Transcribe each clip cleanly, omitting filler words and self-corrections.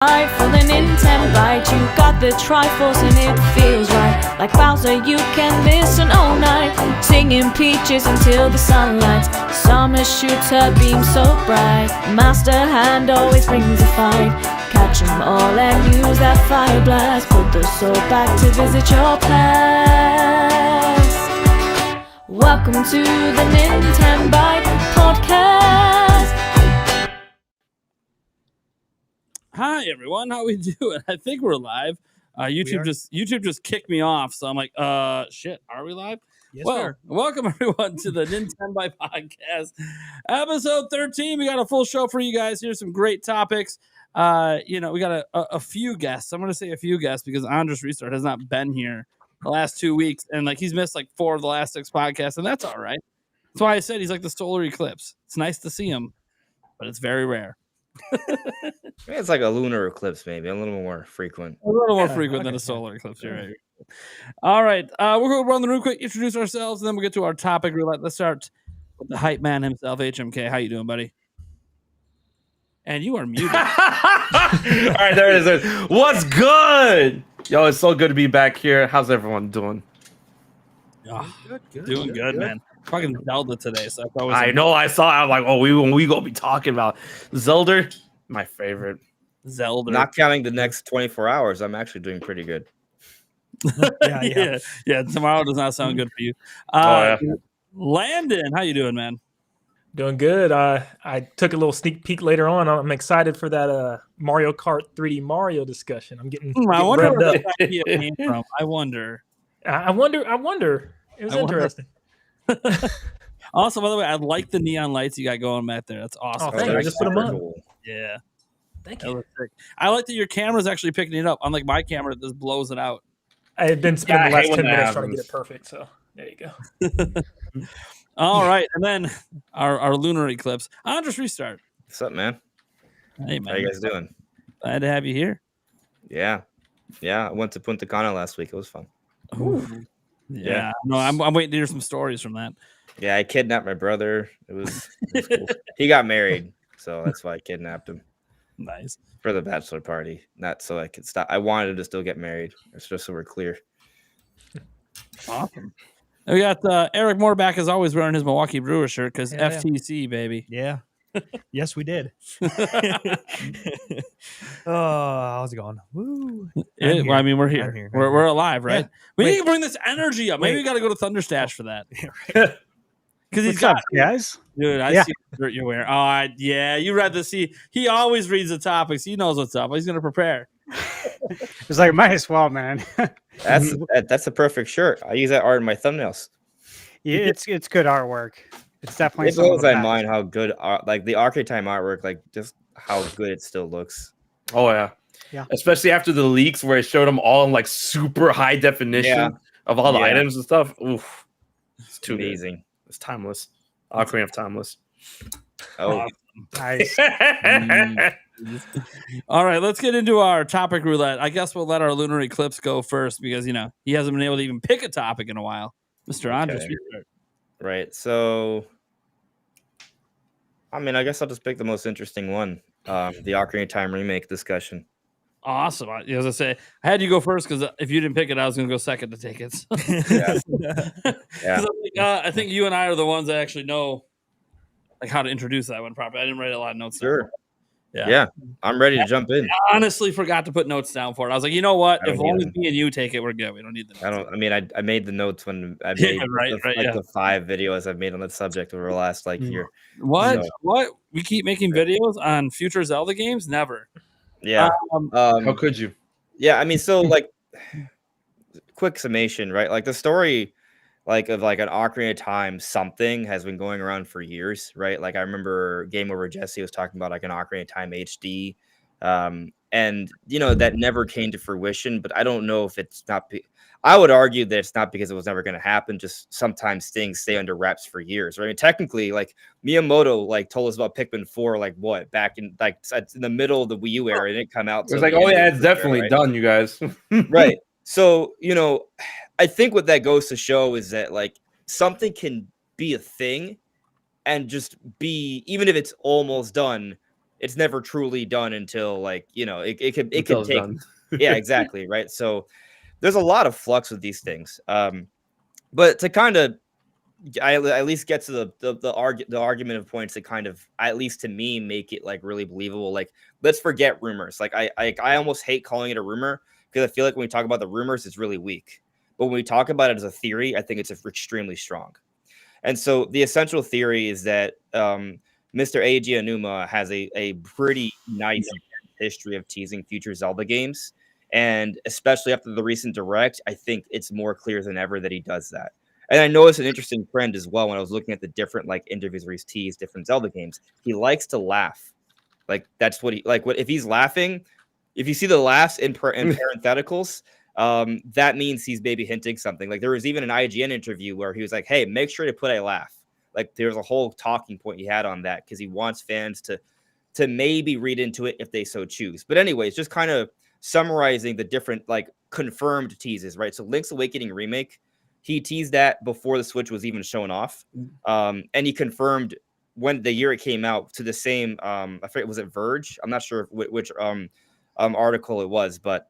Right for the Nintenbyte, you got the Triforce and it feels right. Like Bowser, you can listen all night, singing peaches until the sun lights. Summer shoots her beam so bright. Master Hand always brings a fight. Catch 'em all and use that fire blast. Put the soul back to visit your past. Welcome to the Nintenbyte Podcast. Hi everyone, how we doing? I think we're live. YouTube just kicked me off, so I'm like, shit, are we live? Yes, well, sir. Welcome everyone to the Nintenbyte Podcast, episode 13. We got a full show for you guys. Here's some great topics. We got a few guests. I'm gonna say a few guests because Andres Restart has not been here the last 2 weeks, and like he's missed like 4 of the last 6 podcasts, and that's all right. That's why I said he's like the solar eclipse. It's nice to see him, but it's very rare. It's like a lunar eclipse, maybe a little more frequent. A little more frequent than a solar eclipse. You're right. All right, we're going to run the room quick, introduce ourselves, and then we'll get to our topic roulette. Let's start with the hype man himself, HMK. How you doing, buddy? And you are muted. All right, there it is. What's good? Yo, it's so good to be back here. How's everyone doing? Oh, doing good, man. Fucking Zelda today, so that's always I know. I saw. I'm like, we gonna be talking about Zelda, my favorite. Zelda. Not counting the next 24 hours, I'm actually doing pretty good. Yeah. Tomorrow does not sound good for you. Landon, how you doing, man? Doing good. I took a little sneak peek later on. I'm excited for that Mario Kart 3D Mario discussion. I'm getting I wonder revved where up. that idea came from. I wonder. I wonder. It was interesting. Also, by the way, I like the neon lights you got going back there. That's awesome. Oh, thank you. I just put them on. Cool. Yeah. Thank That you. looks sick. I like that your camera's actually picking it up, unlike my camera that just blows it out. I've been spending the I hate last when 10 that minutes trying to get happens. it perfect. So there you go. All right, and then our lunar eclipse. Andres Restart. What's up, man? Hey, How man. you guys doing? Glad to have you here. Yeah. I went to Punta Cana last week. It was fun. Yeah. No, I'm waiting to hear some stories from that. Yeah, I kidnapped my brother. It was cool. He got married, so that's why I kidnapped him Nice. for the bachelor party. Not so I could stop. I wanted him to still get married. It's just so we're clear. Awesome. And we got Eric Moore back as always wearing his Milwaukee Brewers shirt because Yeah. FTC, baby. Yeah. Yes, we did. How's it going? Woo. We're here. I'm here. We're alive, right? Yeah. We Wait. need to bring this energy up. Maybe we got to go to Thunderstash for that. Because he's What's got up, guys? Dude, I Yeah. see the shirt you're wearing. Oh, yeah, you read the see. He always reads the topics. He knows what's up. He's going to prepare. It's like might as well, man. That's a perfect shirt. I use that art in my thumbnails. Yeah, it's good artwork. It's definitely It something blows to my back. mind how good like the Ocarina Time artwork, like just how good it still looks. Oh yeah. Yeah. Especially after the leaks where it showed them all in like super high definition Yeah. of all the Yeah. items and stuff. Oof. It's too Amazing. good. It's timeless. Ocarina of Timeless. Oh, Nice. All right, let's get into our topic roulette. I guess we'll let our lunar eclipse go first because, he hasn't been able to even pick a topic in a while. Mr. Andres, Okay. you start. right. So, I mean, I guess I'll just pick the most interesting one. The Ocarina of Time remake discussion. Awesome. As I say, I had you go first because if you didn't pick it, I was going to go second to take it. Yeah. 'Cause I think you and I are the ones that actually know like how to introduce that one properly. I didn't write a lot of notes down. Sure. Yeah. Yeah. I'm ready to jump in. I honestly forgot to put notes down for it. I was like, you know what? I don't If long as either. me and you take it, we're good. We don't need the notes. I made the notes when I Yeah, made right, the 5 videos I've made on that subject over the last year. What? So- What? We keep making videos on future Zelda games? Never. Yeah. How could you? Yeah, I mean, so quick summation, right? Like the story, of an Ocarina of Time something has been going around for years, right? Like I remember Game Over Jesse was talking about like an Ocarina of Time HD, and that never came to fruition. But I don't know if it's not. I would argue that it's not because it was never going to happen. Just sometimes things stay under wraps for years, right? I mean, technically, like Miyamoto told us about Pikmin 4, back in in the middle of the Wii U era, it didn't come out. It's till like, the oh end of yeah, the it's Wii era, definitely right? done, you guys. Right. So, I think what that goes to show is that something can be a thing and just be, even if it's almost done, it's never truly done until like, you know, it could Until it's take done. yeah, exactly, right? So there's a lot of flux with these things. But to kind of I at least get to the argument of points that kind of, at least to me, make it like really believable. Like, let's forget rumors. Like I almost hate calling it a rumor because I feel like when we talk about the rumors, it's really weak. But when we talk about it as a theory, I think it's extremely strong. And so the essential theory is that Mr. Eiji Aonuma has a pretty nice history of teasing future Zelda games. And especially after the recent Direct, I think it's more clear than ever that he does that. And I noticed an interesting trend as well when I was looking at the different like interviews where he's teased different Zelda games. He likes to laugh. Like that's what he like. What if he's laughing? If you see the laughs in parentheticals, that means he's maybe hinting something. Like there was even an IGN interview where he was like, "Hey, make sure to put a laugh." Like there's a whole talking point he had on that because he wants fans to maybe read into it if they so choose. But anyways, just kind of summarizing the different like confirmed teases, right? So Link's Awakening remake. He teased that before the Switch was even shown off. And he confirmed when the year it came out to the same, I forget, was it Verge? I'm not sure which article it was, but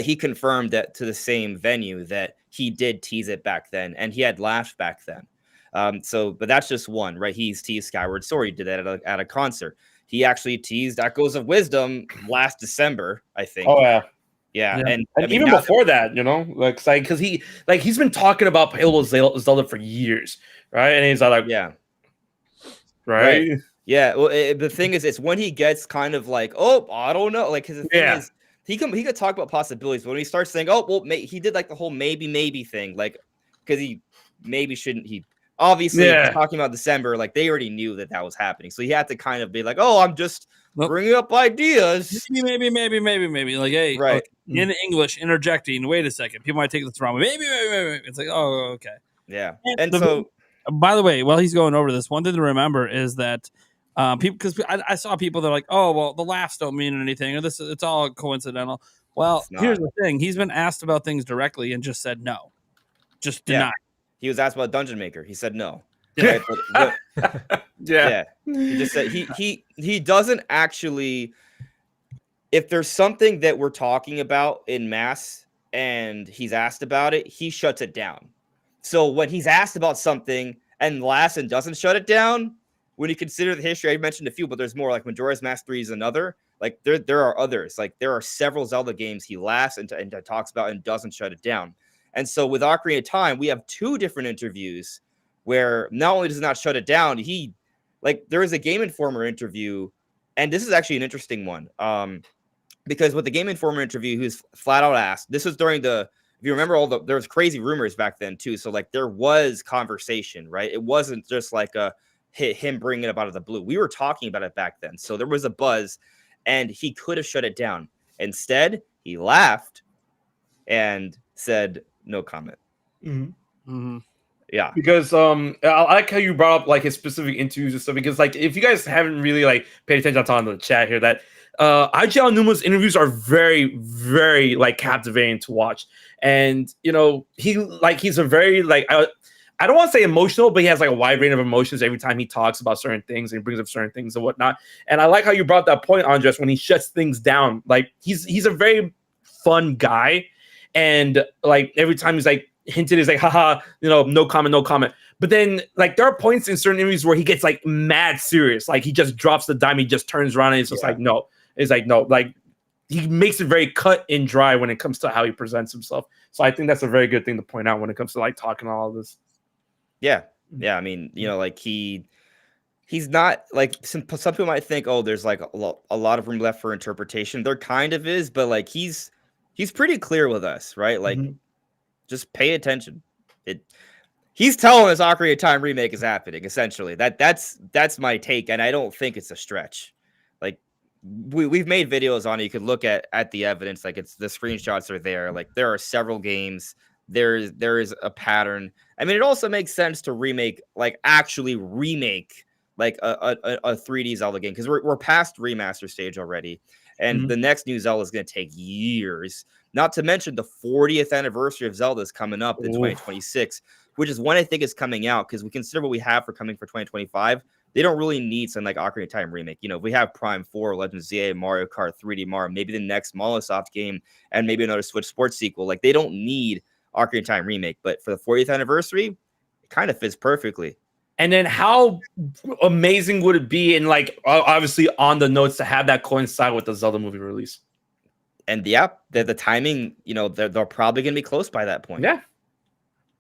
he confirmed that to the same venue that he did tease it back then, and he had laughed back then. But that's just one, right? He's teased Skyward Sword. He did that at a concert. He actually teased Echoes of Wisdom last December, I think. Oh yeah. Yeah, Yeah. and I mean, even before that, you know, like because he's been talking about Halo Zelda for years, right? And he's like, yeah, right? Yeah. Well, the thing is, it's when he gets kind of like, oh, I don't know, like, because the thing is, he could talk about possibilities, but when he starts saying, oh, well, he did like the whole maybe thing, like, because he maybe shouldn't. He obviously talking about December, like they already knew that was happening, so he had to kind of be like, oh, I'm just bringing up ideas. Maybe. Like, hey, right. Okay, in English, interjecting. Wait a second. People might take this wrong. Maybe. It's like, oh, okay. Yeah. And so, by the way, while he's going over this, one thing to remember is that people, because I saw people that are like, oh, well, the laughs don't mean anything, or it's all coincidental. Well, here's the thing. He's been asked about things directly and just said no. Just denied. He was asked about Dungeon Maker. He said no. Yeah. Right? Yeah. He just said he doesn't actually. If there's something that we're talking about in mass and he's asked about it, he shuts it down. So when he's asked about something and laughs and doesn't shut it down, when you consider the history, I mentioned a few, but there's more. Like Majora's Mask 3 is another. Like there are others. Like there are several Zelda games he laughs and talks about and doesn't shut it down. And so with Ocarina of Time, we have two different interviews where not only does he not shut it down, there was a Game Informer interview, and this is actually an interesting one. Because with the Game Informer interview, he was flat out asked, this was during if you remember there was crazy rumors back then too. So like there was conversation, right? It wasn't just like him bringing it up out of the blue. We were talking about it back then. So there was a buzz and he could have shut it down. Instead, he laughed and said, no comment. Yeah. Because I like how you brought up like his specific interviews and stuff, because like if you guys haven't really like paid attention to the chat here, that Eiji Aonuma's interviews are very, very like captivating to watch. And you know, he's a very like I don't want to say emotional, but he has like a wide range of emotions every time he talks about certain things and brings up certain things and whatnot. And I like how you brought that point, Andres, when he shuts things down. Like he's a very fun guy, and like every time he's like hinted, is like, haha, you know, no comment. But then like there are points in certain interviews where he gets like mad serious, like he just drops the dime, he just turns around and it's just like no. It's like no, like he makes it very cut and dry when it comes to how he presents himself. So I think that's a very good thing to point out when it comes to like talking all of this. Yeah. I mean, you know, like he's not like some people might think, oh, there's like a lot of room left for interpretation. There kind of is, but like he's pretty clear with us, right? Like just pay attention. He's telling us Ocarina of Time remake is happening. Essentially, that's my take, and I don't think it's a stretch. Like we've made videos on it. You could look at the evidence. Like the screenshots are there. Like there are several games. There is a pattern. I mean, it also makes sense to actually remake like a 3D Zelda game, because we're past remaster stage already, and the next new Zelda is going to take years. Not to mention the 40th anniversary of Zelda is coming up in 2026, which is when I think is coming out, because we consider what we have coming for 2025. they don't really need something like Ocarina of Time remake. You know, if we have Prime 4, Legend of Zelda, Mario Kart, 3D Mario, maybe the next Microsoft game, and maybe another Switch Sports sequel. Like, they don't need Ocarina of Time remake, but for the 40th anniversary, it kind of fits perfectly. And then how amazing would it be, and like obviously on the notes, to have that coincide with the Zelda movie release? And yeah, the timing, you know, they're probably going to be close by that point.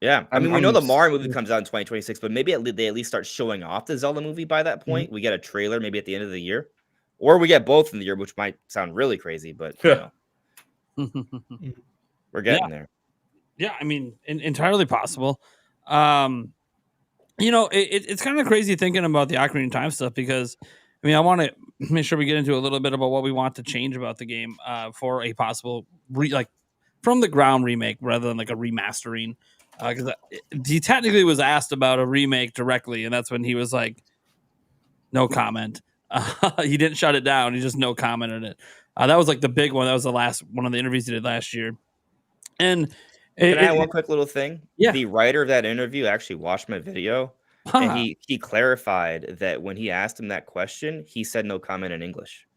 Yeah. I mean, we know the Mario movie comes out in 2026, but maybe they at least start showing off the Zelda movie by that point. We get a trailer maybe at the end of the year, or we get both in the year, which might sound really crazy, but you know, we're getting there. Yeah, I mean, entirely possible. You know, it's kind of crazy thinking about the Ocarina of Time stuff, because, I mean, I want to make sure we get into a little bit about what we want to change about the game for a possible like from the ground remake rather than like a remastering. Because he technically was asked about a remake directly, and that's when he was like, no comment. He didn't shut it down. He just no commented it. That was like the big one. That was the last one of the interviews he did last year. And can I add one quick little thing? Yeah. The writer of that interview actually watched my video, and he clarified that when he asked him that question, he said no comment in English.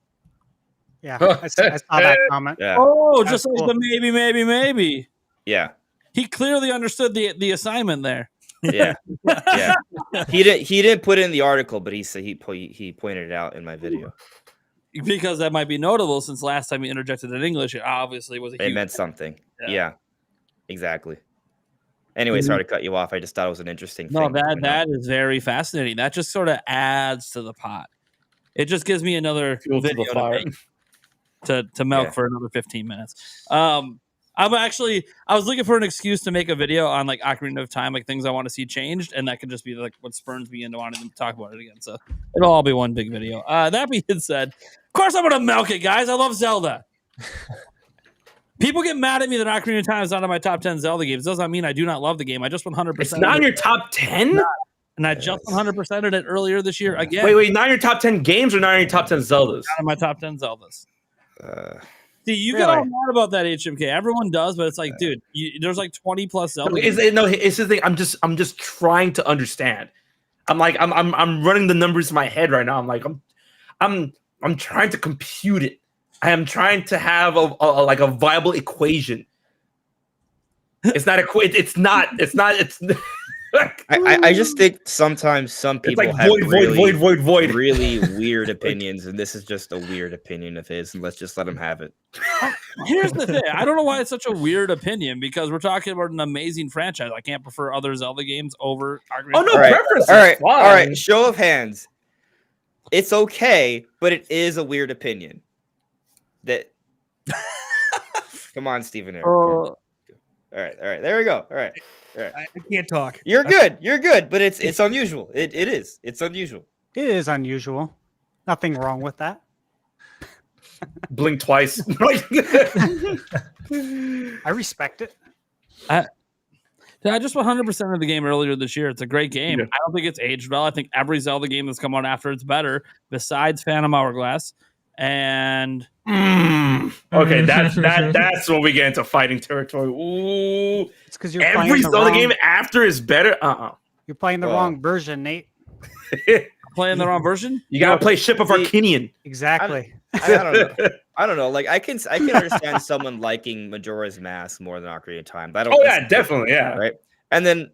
Yeah, I saw that comment. Yeah. Oh, That's just like cool. the maybe. Yeah. He clearly understood the assignment there. Yeah. Yeah. He didn't put it in the article, but he said he pointed it out in my video. Because that might be notable, since last time he interjected in English, it obviously was a huge... It meant something. Yeah. Yeah. Exactly. Anyway, sorry to cut you off. I just thought it was an interesting No, thing. that is very fascinating. That just sort of adds to the pot. It just gives me another Fuel to the video fire. to milk for another 15 minutes. I was looking for an excuse to make a video on like Ocarina of Time, like things I want to see changed, and that could just be like what spurns me into wanting to talk about it again. So it'll all be one big video. That being said, of course I'm gonna milk it, guys. I love Zelda. People get mad at me that Ocarina of Time is not in my top 10 Zelda games. Does not mean I do not love the game. I just 100%. It's not in your top 10? And I just 100%ed it earlier this year again. Wait, not in your top 10 games or not in your top 10 Zeldas? Not in my top 10 Zeldas. See, you Really? get all mad about that, HMK. Everyone does, but it's like, dude, there's like 20 plus Zelda games. It's the thing. I'm just trying to understand. I'm running the numbers in my head right now. I'm trying to compute it. I am trying to have a viable equation. It's not I just think sometimes some people it's like have void. really weird opinions, and this is just a weird opinion of his, and let's just let him have it. Here's the thing. I don't know why it's such a weird opinion, because we're talking about an amazing franchise. I can't prefer other Zelda games over Ocarina. Oh no, All right. preference. All right. Show of hands. It's okay, but it is a weird opinion. That. Come on, Stephen. Eric. All right. There we go. All right. I can't talk. You're good, but it's unusual. It is. It's unusual. It is unusual. Nothing wrong with that. Blink twice. I respect it. I just 100% of the game earlier this year. It's a great game. Yeah. I don't think it's aged well. I think every Zelda game that's come out after it's better, besides Phantom Hourglass. And okay, that's when we get into fighting territory. Ooh, It's because you're every playing the Zelda wrong, game after is better. You're playing the wrong version, Nate. playing the wrong version. You gotta play Ship of Arcanian. Exactly. I don't know. I don't know. Like I can understand someone liking Majora's Mask more than Ocarina of Time. But I don't. Oh yeah, definitely, yeah. Right. And then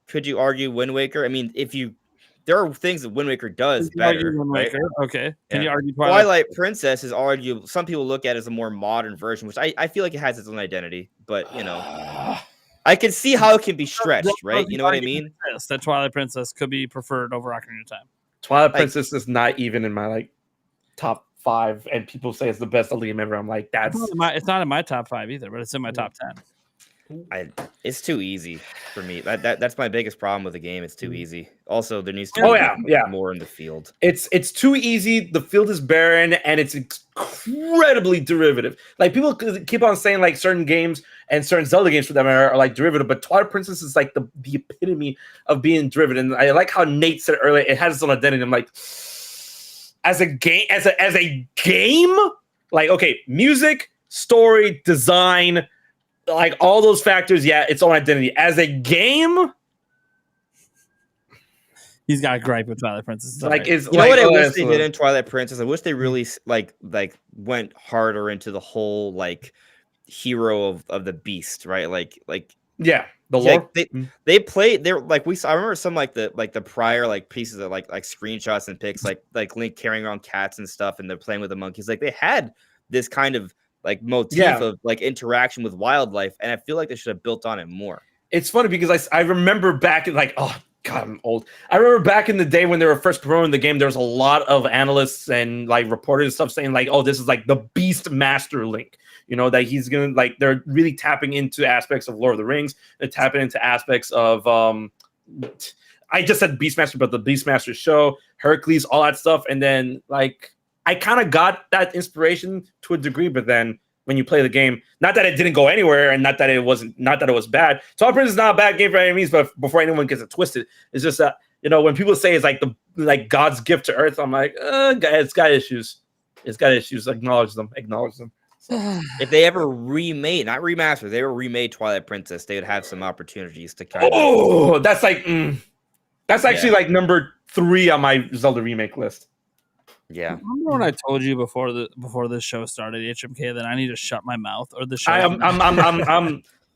could you argue Wind Waker? I mean, there are things that Wind Waker does better. Right? Okay. Can Yeah. you argue Twilight Princess is arguably, some people look at as a more modern version, which I feel like it has its own identity. But I can see how it can be stretched, right? You know what I mean? That Twilight Princess could be preferred over Ocarina of Time. Twilight Princess is not even in my top 5, and people say it's the best Zelda game ever. I'm like, It's not in my top 5 either, but it's in my top 10. It's too easy for me. That's my biggest problem with the game. It's too easy. Also, there needs to be more in the field. It's too easy. The field is barren, and it's incredibly derivative. Like people keep on saying like certain games and certain Zelda games for them are like derivative, but Twilight Princess is like the epitome of being derivative. And I like how Nate said earlier, it has its own identity. I'm like, as a game, like okay, music, story, design. Like all those factors, its own identity. As a game, He's got a gripe with Twilight Princess. Like, is You know like, what I oh, wish that's they a- did in Twilight Princess? I wish they really like went harder into the whole like hero of the beast, right? Like yeah, the yeah, lore. they played they're like I remember some like the prior like pieces of like screenshots and pics like Link carrying around cats and stuff and they're playing with the monkeys. Like they had this kind of like motif Yeah. of like interaction with wildlife, and I feel like they should have built on it more. It's funny because I remember back in like, oh God, I'm old. I remember back in the day when they were first promoting the game, there was a lot of analysts and like reporters and stuff saying like, oh, this is like the Beast Master Link. You know, that he's gonna like they're really tapping into aspects of Lord of the Rings. They're tapping into aspects of I just said Beastmaster, but the Beastmaster show, Hercules, all that stuff. And then like I kind of got that inspiration to a degree, but then when you play the game, not that it didn't go anywhere and not that it was bad. Twilight Princess is not a bad game by any means, but before anyone gets it twisted, it's just that, you know, when people say it's like God's gift to Earth, I'm like, it's got issues. It's got issues. Acknowledge them. If they ever remade, not remastered, they were remade Twilight Princess, they would have some opportunities to kind of. Oh, that's like that's actually like number 3 on my Zelda remake list. Yeah. Remember when I told you before this show started, HMK, that I need to shut my mouth or the show? I'm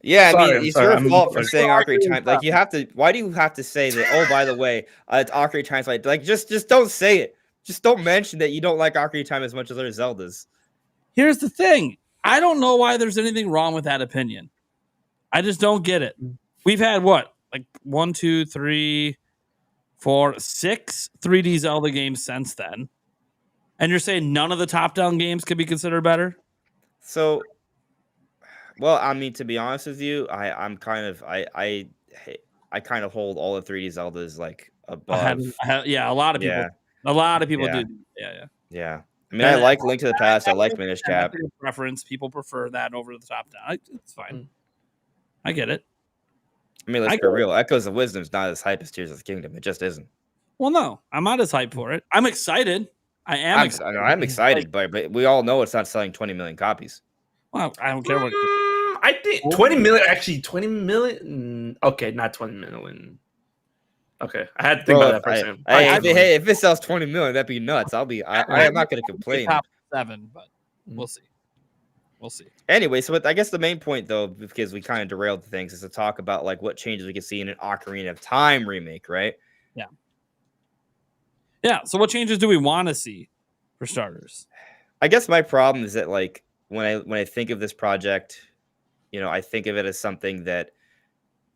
Yeah, I Sorry, mean, it's sorry, your fault for I'm saying sorry. Ocarina Time. Like, you have to. Why do you have to say that? Oh, by the way, it's Ocarina Time. Like, just don't say it. Just don't mention that you don't like Ocarina Time as much as other Zeldas. Here's the thing. I don't know why there's anything wrong with that opinion. I just don't get it. We've had what? Like 1, 2, 3, 4, 6 3D Zelda games since then. And you're saying none of the top-down games could be considered better? So, well, I mean, to be honest with you, I kind of hold all the 3D Zeldas like above. Yeah, a lot of people. Yeah. A lot of people Yeah. do. Yeah. Yeah. I mean, I like Link to the Past. I like Minish Cap. Preference. People prefer that over the top-down. It's fine. I get it. I mean, let's be real. Echoes of Wisdom's not as hype as Tears of the Kingdom. It just isn't. Well, no, I'm not as hyped for it. I'm excited. I'm excited, but we all know it's not selling 20 million copies. Well, I don't care what. I think 20 million. Actually, 20 million. Okay, not 20 million. Okay, I had to think about that for a second. If it sells 20 million, that'd be nuts. I am not going to complain. Top 7, but we'll see. Anyway, so I guess the main point, though, because we kind of derailed things, is to talk about like what changes we can see in an Ocarina of Time remake, right? Yeah. So, what changes do we want to see, for starters? I guess my problem is that like when I think of this project, you know, I think of it as something that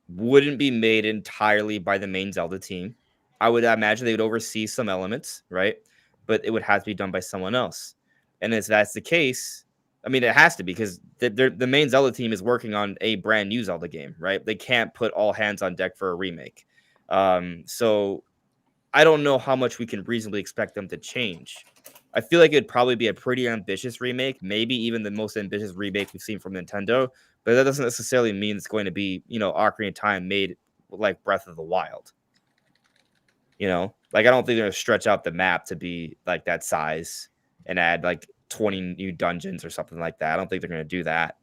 wouldn't be made entirely by the main Zelda team. I would imagine they would oversee some elements, right? But it would have to be done by someone else. And if that's the case, I mean, it has to be because the main Zelda team is working on a brand new Zelda game, right? They can't put all hands on deck for a remake. So I don't know how much we can reasonably expect them to change. I feel like it'd probably be a pretty ambitious remake, maybe even the most ambitious remake we've seen from Nintendo. But that doesn't necessarily mean it's going to be, you know, Ocarina of Time made like Breath of the Wild. You know, like I don't think they're going to stretch out the map to be like that size and add like 20 new dungeons or something like that. I don't think they're going to do that.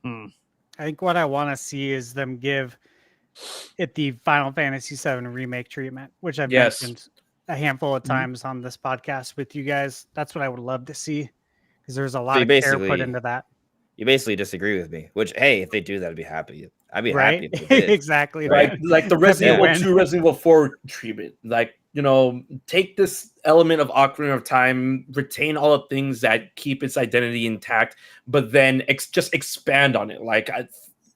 I think what I want to see is them give it the Final Fantasy VII remake treatment, which I've mentioned a handful of times on this podcast with you guys. That's what I would love to see because there's a lot of care put into that. You basically disagree with me, which, hey, if they do that, I'd be happy. I'd be right? happy if they did. Exactly. Right. Like the Resident Evil 2, Resident Evil 4 treatment. Like, you know, take this element of Ocarina of Time, retain all the things that keep its identity intact, but then just expand on it. Like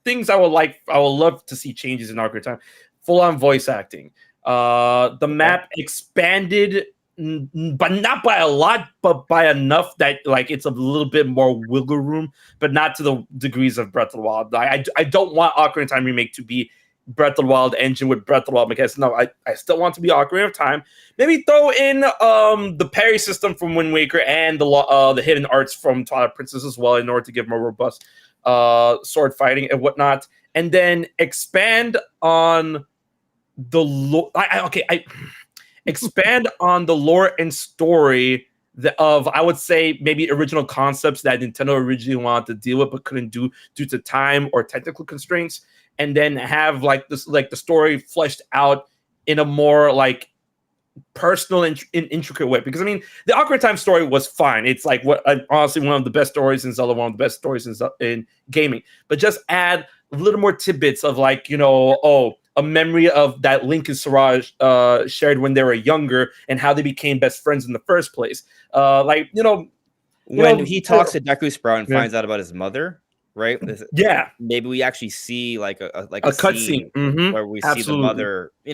things I would love to see changes in Ocarina of Time. Full on voice acting. The map expanded, but not by a lot, but by enough that like it's a little bit more wiggle room, but not to the degrees of Breath of the Wild. I don't want Ocarina of Time remake to be Breath of the Wild engine with Breath of the Wild mechanics. No, I still want to be Ocarina of Time. Maybe throw in the parry system from Wind Waker and the hidden arts from Twilight Princess as well in order to give more robust sword fighting and whatnot, and then expand on the expand on the lore and story of, I would say, maybe original concepts that Nintendo originally wanted to deal with but couldn't do due to time or technical constraints, and then have like this, like the story fleshed out in a more like personal and intricate way. Because I mean, the Ocarina of Time story was fine. It's like honestly one of the best stories in Zelda, one of the best stories in gaming. But just add a little more tidbits of like, a memory of that Link and Siraj shared when they were younger and how they became best friends in the first place. When he talks to Deku Sprout and finds out about his mother, right? Yeah, maybe we actually see like a cutscene where we see the mother. You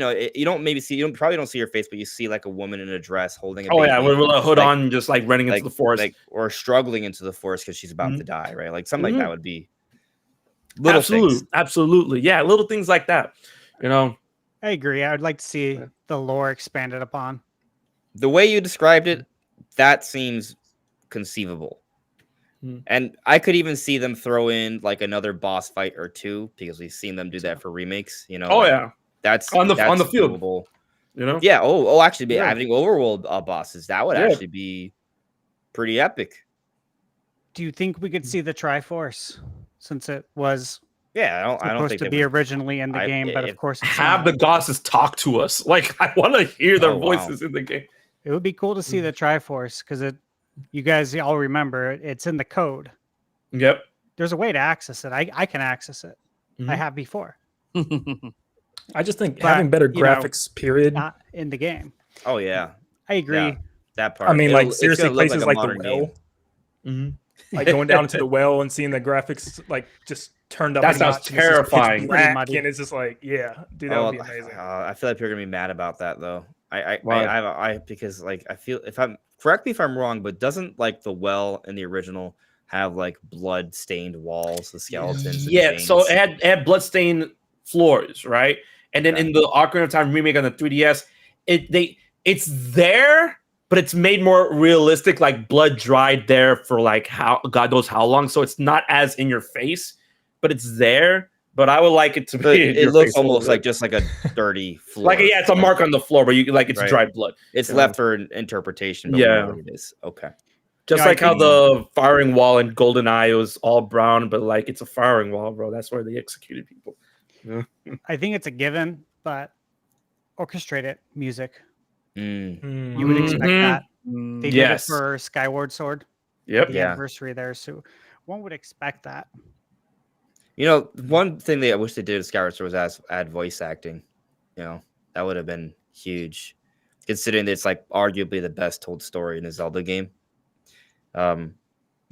probably don't see her face, but you see like a woman in a dress holding a baby. Oh yeah, with a hood on, just like running into the forest, or struggling into the forest because she's about to die, right? Like something like that would be absolutely, yeah, little things like that. I agree. I would like to see the lore expanded upon. The way you described it, that seems conceivable. And I could even see them throw in like another boss fight or two because we've seen them do that for remakes. That's on the field. Doable. Yeah. Actually, having overworld bosses, that would actually be pretty epic. Do you think we could see the Triforce since it was? Yeah, I don't think to be originally in the game, but of course, have the goddesses talk to us. Like I want to hear their voices in the game. It would be cool to see the Triforce because you guys all remember it's in the code. Yep. There's a way to access it. I can access it. I have before. I just think having better graphics, period, not in the game. Oh yeah, I agree. Yeah, that part. I mean, like seriously, places like the well, like going down into the well and seeing the graphics like just turned up. That sounds terrifying. And it's just like, yeah, dude, that would be amazing. I feel like people are gonna be mad about that though. Because like I feel correct me if I'm wrong, but doesn't like the well in the original have like blood stained walls, the skeletons? Yeah, so it had blood stained floors, right? And then in the Ocarina of Time remake on the 3DS, it's there, but it's made more realistic, like blood dried there for like how God knows how long. So it's not as in your face, but it's there. But I would like it to be. It looks almost like just like a dirty floor. It's a mark on the floor, but it's dried blood. It's left for interpretation. But it is okay. Just like how the firing wall in GoldenEye was all brown, but like it's a firing wall, bro. That's where they executed people. Yeah. I think it's a given, but orchestrate it, music. You would expect that. They did it for Skyward Sword. Yep. The anniversary there, so one would expect that. One thing that I wish they did with Skyward Sword was add voice acting. That would have been huge, considering that it's like arguably the best told story in a Zelda game. But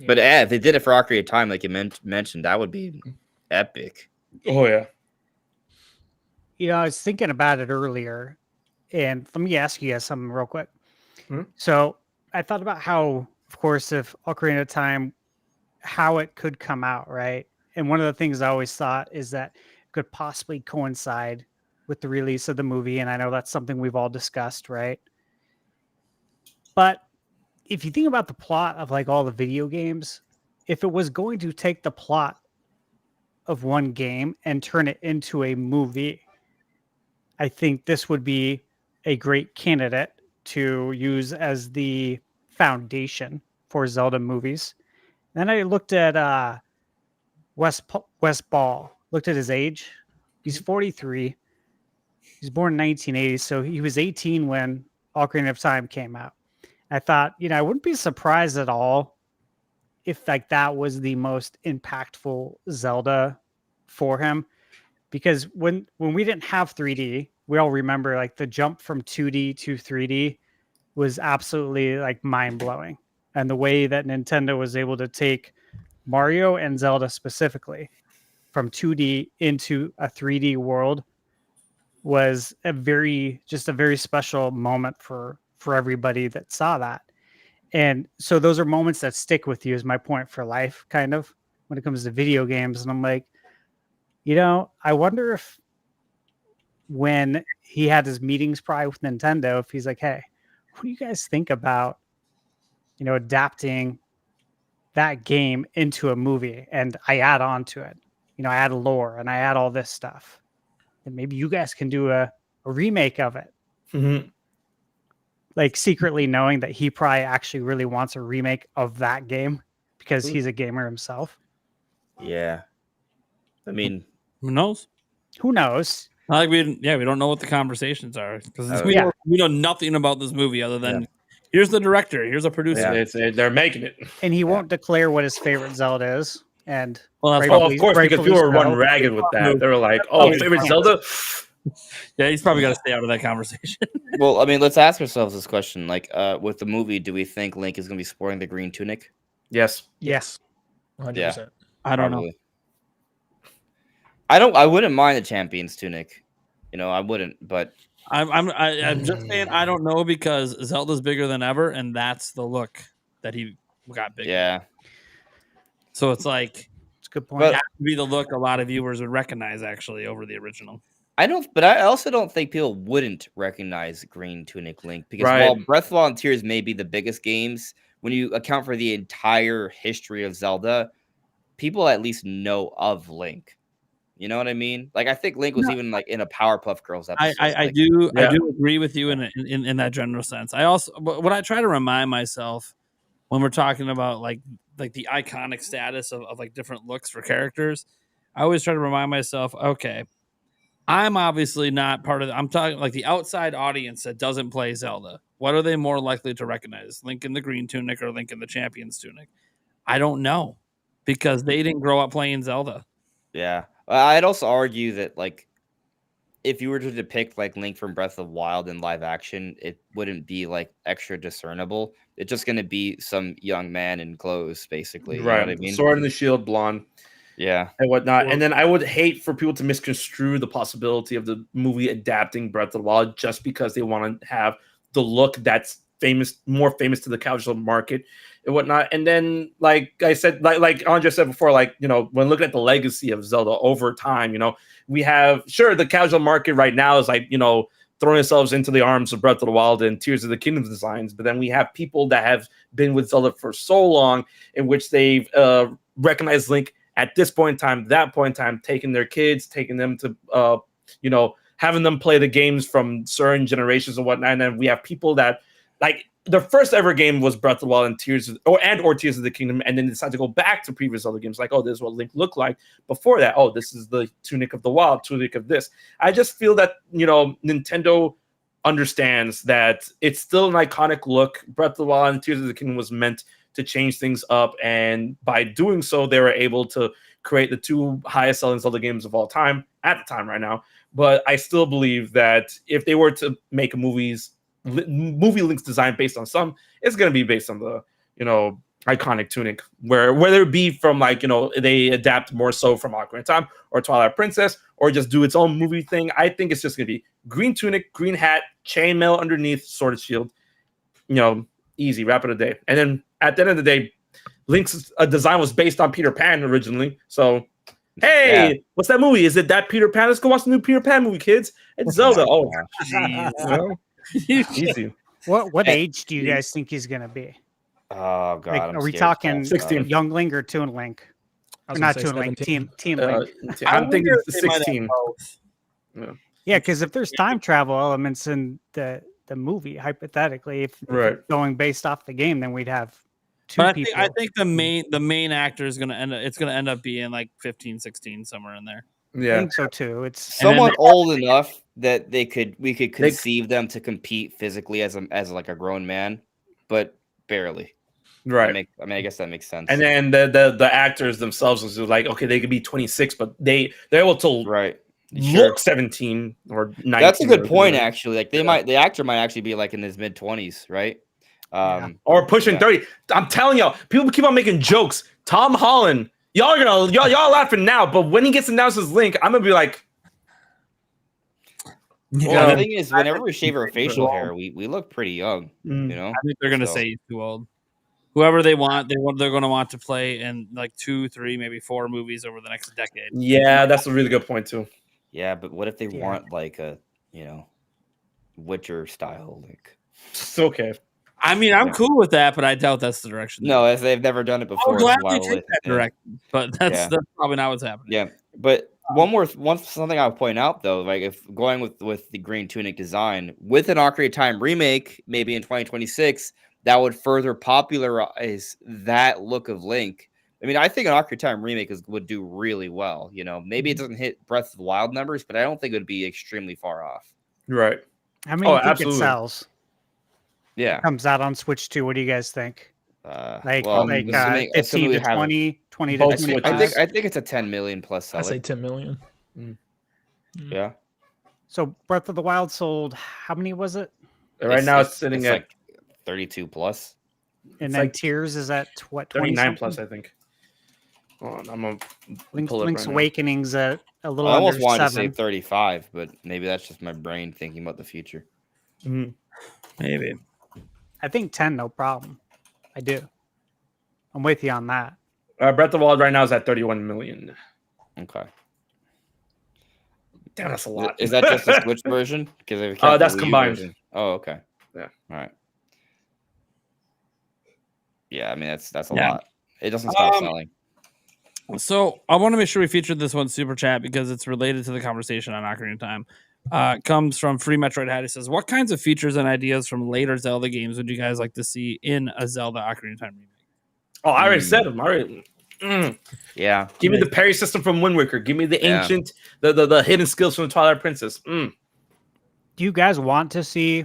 if they did it for Ocarina of Time, like you mentioned, that would be epic. Oh yeah. I was thinking about it earlier, and let me ask you guys something real quick. So I thought about how, of course, if Ocarina of Time, how it could come out, right? And one of the things I always thought is that it could possibly coincide with the release of the movie. And I know that's something we've all discussed, right? But if you think about the plot of like all the video games, if it was going to take the plot of one game and turn it into a movie, I think this would be a great candidate to use as the foundation for Zelda movies. Then I looked at West Ball, looked at his age. He's 43. He's born in 1980, so he was 18 when Ocarina of Time came out. I thought, I wouldn't be surprised at all if like that was the most impactful Zelda for him, because when we didn't have 3D, we all remember like the jump from 2D to 3D was absolutely like mind-blowing. And the way that Nintendo was able to take Mario and Zelda specifically from 2D into a 3D world was a very special moment for everybody that saw that. And so those are moments that stick with you, is my point for life, kind of, when it comes to video games. And I'm like, I wonder if when he had his meetings probably with Nintendo, if he's like, hey, what do you guys think about, adapting that game into a movie, and I add on to it, I add lore and I add all this stuff, and maybe you guys can do a remake of it. Like secretly knowing that he probably actually really wants a remake of that game because he's a gamer himself. Yeah. I mean, who knows? Who knows? Like we don't know what the conversations are because we know nothing about this movie other than here's the director, here's a producer. They're making it, and he won't declare what his favorite Zelda is. And of course, because people were run ragged with that. They were like, "Oh, favorite Zelda." Yeah, he's probably got to stay out of that conversation. Well, I mean, let's ask ourselves this question: like, with the movie, do we think Link is going to be sporting the green tunic? Yes. 100%. I don't know. I wouldn't mind the champion's tunic. I wouldn't, but I'm just saying I don't know because Zelda's bigger than ever, and that's the look that he got bigger. Yeah. So it's like it's a good point. That would be the look a lot of viewers would recognize actually over the original. But I also don't think people wouldn't recognize Green Tunic Link because while Breath of the Wild and Tears may be the biggest games, when you account for the entire history of Zelda, people at least know of Link. You know what I mean? Like I think Link was even like in a Powerpuff Girls episode. I do agree with you in that general sense. I also what I try to remind myself when we're talking about like the iconic status of like different looks for characters, I always try to remind myself, okay, I'm obviously not part of I'm talking like the outside audience that doesn't play Zelda. What are they more likely to recognize? Link in the green tunic or Link in the champion's tunic? I don't know because they didn't grow up playing Zelda. Yeah. I'd also argue that like if you were to depict like Link from Breath of the Wild in live action, it wouldn't be like extra discernible. It's just going to be some young man in clothes, basically. You know what I mean? Sword and the shield, blonde. Yeah. And whatnot. And then I would hate for people to misconstrue the possibility of the movie adapting Breath of the Wild just because they want to have the look that's more famous to the casual market and whatnot. And then, like I said, like Andre said before, like, when looking at the legacy of Zelda over time, we have, sure, the casual market right now is like, throwing themselves into the arms of Breath of the Wild and Tears of the Kingdom designs. But then we have people that have been with Zelda for so long in which they've recognized Link at this point in time, that point in time, taking their kids, taking them to, having them play the games from certain generations and whatnot. And then we have people that, like, their first ever game was Breath of the Wild and Tears of the Kingdom, and then decide to go back to previous other games. Like, oh, this is what Link looked like before that. Oh, this is the Tunic of the Wild, Tunic of this. I just feel that, Nintendo understands that it's still an iconic look. Breath of the Wild and Tears of the Kingdom was meant to change things up, and by doing so, they were able to create the two highest selling Zelda games of all time at the time right now. But I still believe that if they were to make movie Link's design based on some, it's going to be based on the iconic tunic, whether it be from like they adapt more so from Ocarina of Time or Twilight Princess or just do its own movie thing. I think it's just going to be green tunic, green hat, chainmail underneath, sword and shield. Easy, wrap it a day. And then at the end of the day, Link's design was based on Peter Pan originally. So hey, what's that movie? Is it that Peter Pan? Let's go watch the new Peter Pan movie, kids. It's Zelda. Oh, geez. Easy. What age do you guys think he's gonna be? Oh God, like, are we talking 16? Young Link or Toon Link? Or not Toon Link, Teen Link. I'm thinking it's 16. Yeah, because if there's time travel elements in the movie, hypothetically, if it's going based off the game, then we'd have two people. I think the main actor is gonna end up being like 15, 16, somewhere in there. Yeah, I think so too. It's someone old enough that we could conceive them to compete physically as like a grown man, but barely. Right. I guess that makes sense. And then the actors themselves was like, okay, they could be 26, but they're able to look 17 or 19. That's a good point, actually. Like the actor might actually be like in his mid 20s, right? Or pushing 30. I'm telling y'all, people keep on making jokes. Tom Holland. Y'all laughing now, but when he gets announced as Link, I'm gonna be like, well, the thing is, whenever we shave our facial hair, we look pretty young. I think they're gonna say he's too old. Whoever they want, they're gonna want to play in like 2, 3, maybe 4 movies over the next decade. Yeah, that's a really good point too. Yeah, but what if they want like a Witcher style Link? It's okay. I mean, I'm cool with that, but I doubt that's the direction. No, if they've never done it before. I'll gladly take that direction, but that's probably not what's happening. Yeah, but something I'll point out though, like if going with the green tunic design with an Ocarina of Time remake, maybe in 2026, that would further popularize that look of Link I mean, I think an Ocarina of Time remake would do really well. You know, maybe it doesn't hit Breath of the Wild numbers, but I don't think it would be extremely far off. Right. How many do you think it sells? Yeah. It comes out on Switch 2. What do you guys think? Assuming 15 to 20, 20 to 25. I think it's a 10 million plus seller. I say 10 million. Yeah. So Breath of the Wild sold, how many was it? Right now it's sitting at like 32 plus. And then Tears is at what? 39 plus, I think. Hold on, I'm gonna Link's Awakening's at a little. I almost wanted 7. to say 35, but maybe that's just my brain thinking about the future. Maybe. I think 10, no problem. I do. I'm with you on that. Breath of the Wild right now is at 31 million. Okay. Damn, that's a lot. Is that just the Switch version? Because that's combined. Version. Oh, okay. Yeah. All right. Yeah, I mean that's a lot. It doesn't stop selling. So I want to make sure we featured this one super chat because it's related to the conversation on Ocarina of Time. Comes from Free Metroid Hat. He says, "What kinds of features and ideas from later Zelda games would you guys like to see in a Zelda Ocarina of Time remake?" Oh, I already said them. Yeah. Give me the parry system from Wind Waker. Give me the ancient, the hidden skills from the Twilight Princess. Do you guys want to see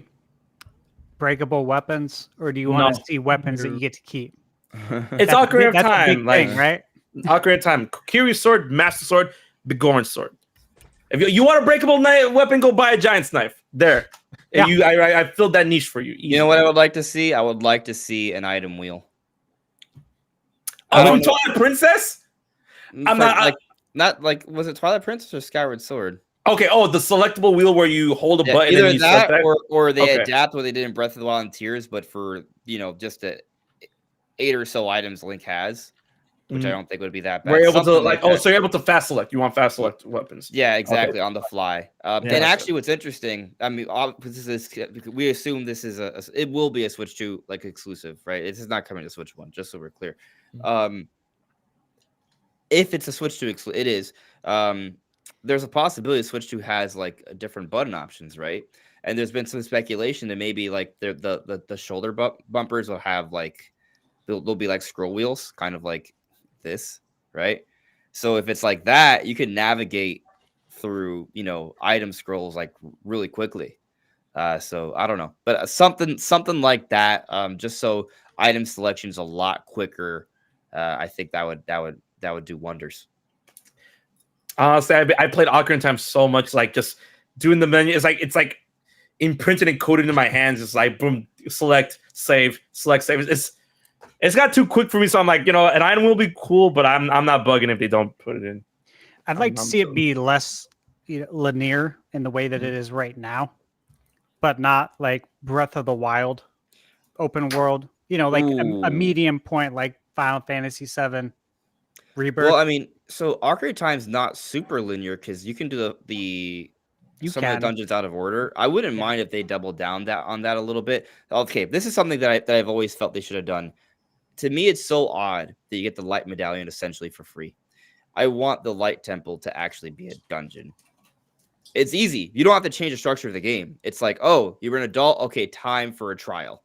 breakable weapons, or do you want to see weapons that you get to keep? It's Ocarina of Time, right? Ocarina of Time. Kiryu's sword, Master Sword, Bigorn's sword. If you want a breakable weapon, go buy a Giant's knife. There. Yeah. I filled that niche for you. Easy. You know what I would like to see? I would like to see an item wheel. From Twilight Princess? Not like was it Twilight Princess or Skyward Sword? Okay. Oh, the selectable wheel where you hold a button. Either and you that, or they okay. adapt what they did in Breath of the Wild and Tears, but for just 8 or so items Link has, which I don't think would be that bad. We're able to so you're able to fast select. You want fast select weapons? Yeah, exactly, on the fly. And actually, what's interesting, I mean, we assume this is it will be a Switch 2 exclusive, right? This is not coming to Switch 1, just so we're clear. If it's a Switch 2 it is. There's a possibility Switch 2 has different button options, right? And there's been some speculation that maybe the shoulder bumpers will have they'll be like scroll wheels, kind of like this, right? So if it's like that, you can navigate through item scrolls really quickly. So I don't know, but something like that, just so item selection is a lot quicker. I think that would do wonders. Honestly, I played Ocarina of Time so much, just doing the menu. It's like imprinted and coded in my hands. It's like boom, select, save, select, save. It's got too quick for me, so I'm like, an item will be cool, but I'm not bugging if they don't put it in. I'd like to see it be less linear in the way that it is right now, but not like Breath of the Wild, open world. A medium point like Final Fantasy VII Rebirth. Well, I mean, so Ocarina of Time's not super linear because you can do some of the dungeons out of order. I wouldn't mind if they doubled down on that a little bit. Okay, this is something that I've always felt they should have done. To me, it's so odd that you get the light medallion essentially for free. I want the light temple to actually be a dungeon. It's easy. You don't have to change the structure of the game. It's like, oh, you're an adult. Okay, time for a trial.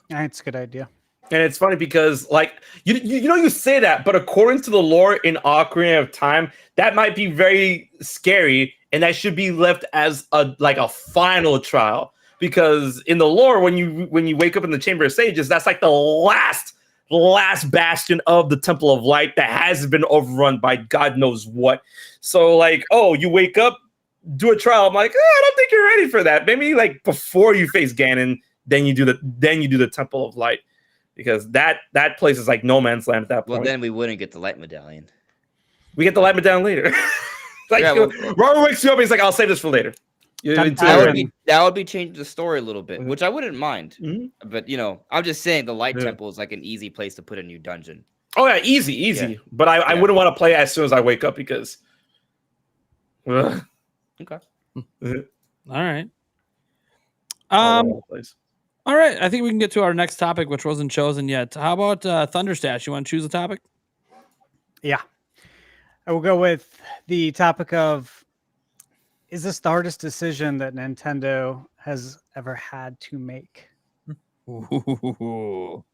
That's a good idea. And it's funny because, you say that, but according to the lore in Ocarina of Time, that might be very scary, and that should be left as a final trial. Because in the lore, when you wake up in the Chamber of Sages, that's like the last bastion of the Temple of Light that hasn't been overrun by God knows what. So you wake up, do a trial. I'm like, I don't think you're ready for that. Maybe before you face Ganon, then you do the Temple of Light. Because that place is like no man's land at that point. Well, then we wouldn't get the light medallion. We get the light medallion later. Robert wakes you up and he's like, I'll save this for later. That would be changing the story a little bit, which I wouldn't mind. Mm-hmm. But I'm just saying the light temple is an easy place to put a new dungeon. Oh yeah, easy. Yeah. But I wouldn't want to play as soon as I wake up because. Okay. All right. All right. I think we can get to our next topic, which wasn't chosen yet. How about Thunderstash? You want to choose a topic? Yeah. I will go with the topic of, is this the hardest decision that Nintendo has ever had to make? Ooh.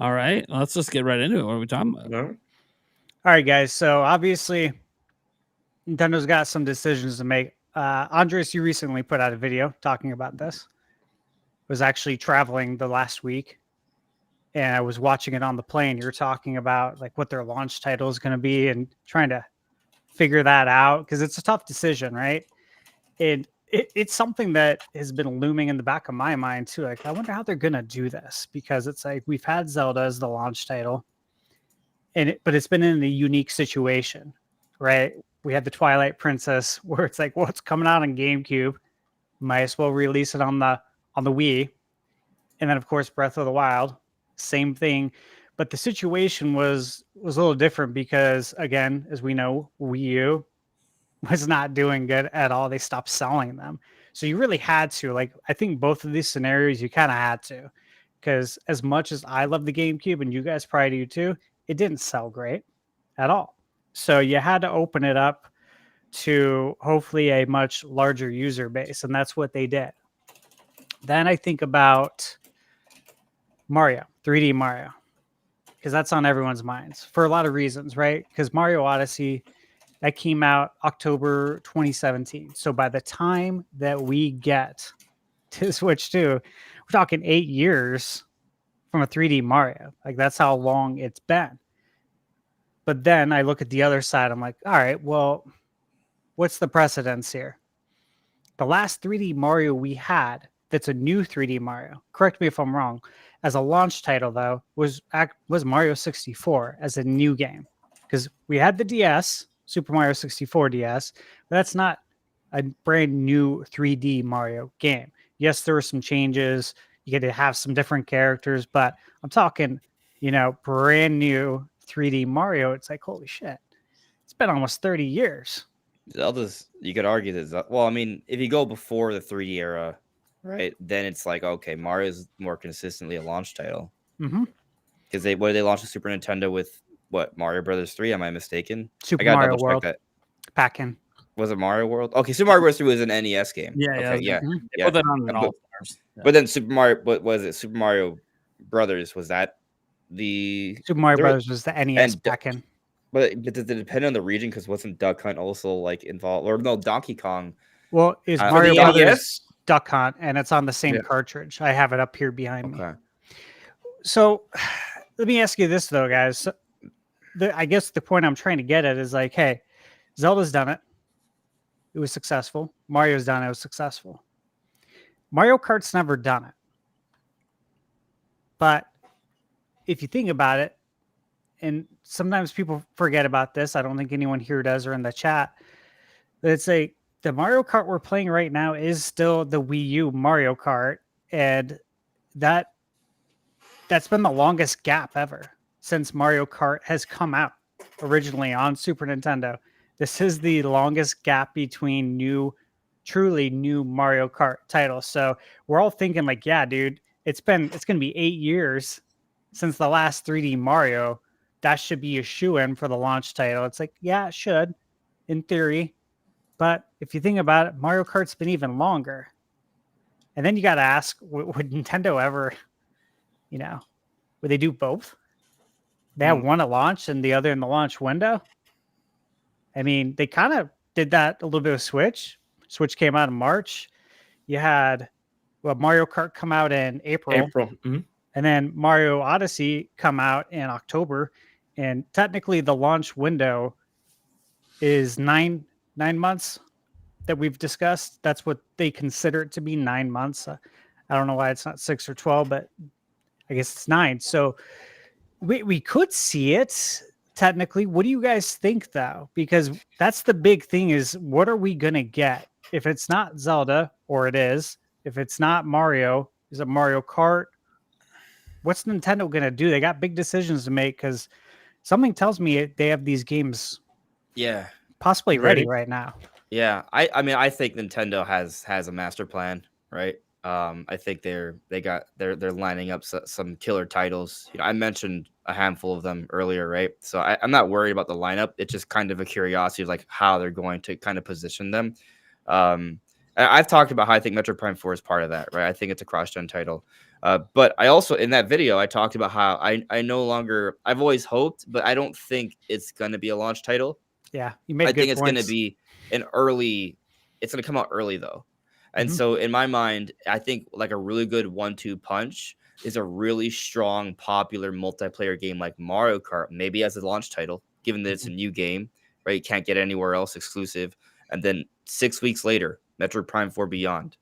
All right, let's just get right into it. What are we talking about? No? All right, guys. So obviously, Nintendo's got some decisions to make. Andres, you recently put out a video talking about this. Was actually traveling the last week, and I was watching it on the plane. You're talking about like what their launch title is going to be and trying to figure that out because it's a tough decision, right? It's something that has been looming in the back of my mind too. Like, I wonder how they're going to do this because it's like we've had Zelda as the launch title, but it's been in a unique situation, right? We had the Twilight Princess where it's like, well, it's coming out on GameCube, might as well release it on the Wii, and then of course Breath of the Wild, same thing. But the situation was a little different because, again, as we know, Wii U was not doing good at all. They stopped selling them. So you really had to, like, I think both of these scenarios, you kind of had to, because as much as I love the GameCube and you guys probably do too, it didn't sell great at all. So you had to open it up to hopefully a much larger user base. And that's what they did. Then I think about Mario, 3D Mario, because that's on everyone's minds for a lot of reasons, right? Because Mario Odyssey, that came out October 2017. So by the time that we get to Switch 2, we're talking 8 years from a 3D Mario. Like, that's how long it's been. But then I look at the other side. I'm like, all right, well, what's the precedence here? The last 3D Mario we had that's a new 3D Mario, correct me if I'm wrong, as a launch title, though, was Mario 64 as a new game. Because we had the DS, Super Mario 64 DS, but that's not a brand new 3D Mario game. Yes, there were some changes. You get to have some different characters, but I'm talking, brand new 3D Mario. It's like, holy shit. It's been almost 30 years. Zelda's, you could argue that, well, I mean, if you go before the 3D era, right, then it's like, okay, Mario's more consistently a launch title. Mm-hmm. Because they launched the Super Nintendo with what, Mario Brothers 3? Am I mistaken? Super I gotta Mario double World. check that. Pack-in. Was it Mario World? Okay, Super Mario Bros. 3 was an NES game. Yeah, okay, yeah. Mhm. They put that on in All-Stars. Yeah. But then Super Mario, what was it? Super Mario Brothers, was that the Super Mario there- Brothers was the NES and- pack-in. But did it depend on the region? Because wasn't Duck Hunt also like involved? Or no, Donkey Kong. Well, it's For Mario the Brothers NES? Duck Hunt, and it's on the same Yeah. cartridge. I have it up here behind me. Okay. So let me ask you this, though, guys. So, I guess the point I'm trying to get at is like, hey, Zelda's done it. It was successful. Mario's done it. It was successful. Mario Kart's never done it. But if you think about it, and sometimes people forget about this, I don't think anyone here does or in the chat, but it's like the Mario Kart we're playing right now is still the Wii U Mario Kart, and that's been the longest gap ever since Mario Kart has come out originally on Super Nintendo. This is the longest gap between truly new Mario Kart titles. So we're all thinking like, yeah, dude, it's going to be 8 years since the last 3D Mario. That should be a shoe-in for the launch title. It's like, yeah, it should, in theory. But if you think about it, Mario Kart's been even longer. And then you got to ask, would Nintendo ever, would they do both? They have one at launch and the other in the launch window? I mean, they kind of did that a little bit with Switch. Switch came out in March. You had Mario Kart come out in April. Mm-hmm. And then Mario Odyssey come out in October. And technically the launch window is nine months that we've discussed. That's what they consider it to be, 9 months. I don't know why it's not 6 or 12, but I guess it's 9. So we could see it technically. What do you guys think, though? Because that's the big thing is, what are we going to get? If it's not Zelda, or it is, if it's not Mario, is it Mario Kart? What's Nintendo going to do? They got big decisions to make because something tells me they have these games possibly ready right now. Yeah, I mean, I think Nintendo has a master plan, right? I think they're lining up some killer titles. I mentioned a handful of them earlier, right? So I'm not worried about the lineup. It's just kind of a curiosity of like how they're going to kind of position them. I've talked about how I think Metroid Prime 4 is part of that, right? I think it's a cross-gen title. But I also, in that video, I talked about how I've always hoped, but I don't think it's going to be a launch title. Yeah, you made I good think it's going to points. be it's going to come out early though. And Mhm. so in my mind, I think like a really good 1-2 punch is a really strong, popular multiplayer game like Mario Kart, maybe as a launch title, given that it's a new game, right? You can't get it anywhere else exclusive. And then 6 weeks later, Metroid Prime 4 Beyond.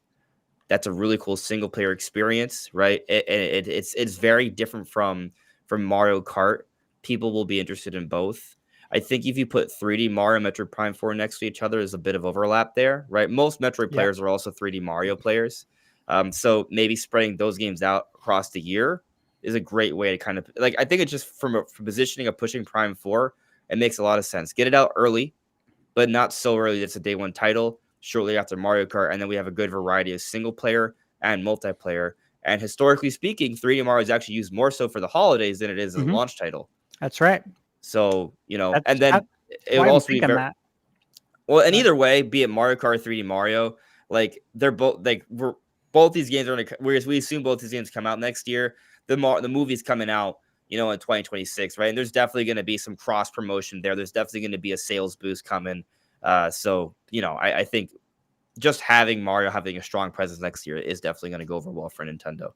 That's a really cool single player experience, right? It's very different from Mario Kart. People will be interested in both. I think if you put 3D Mario and Metroid Prime 4 next to each other, there's a bit of overlap there, right? Most Metroid players are also 3D Mario players. So maybe spreading those games out across the year is a great way to kind of like, I think it's just from positioning of pushing Prime 4, it makes a lot of sense. Get it out early, but not so early that it's a day one title shortly after Mario Kart. And then we have a good variety of single player and multiplayer. And historically speaking, 3D Mario is actually used more so for the holidays than it is as a launch title. That's right. So, and then it would also be very that. well. And either way, be it Mario Kart, 3D Mario, like they're both like both these games are going to. We assume both these games come out next year. The movie's coming out, in 2026, right? And there's definitely going to be some cross promotion there. There's definitely going to be a sales boost coming. So I think just having Mario having a strong presence next year is definitely going to go over well for Nintendo.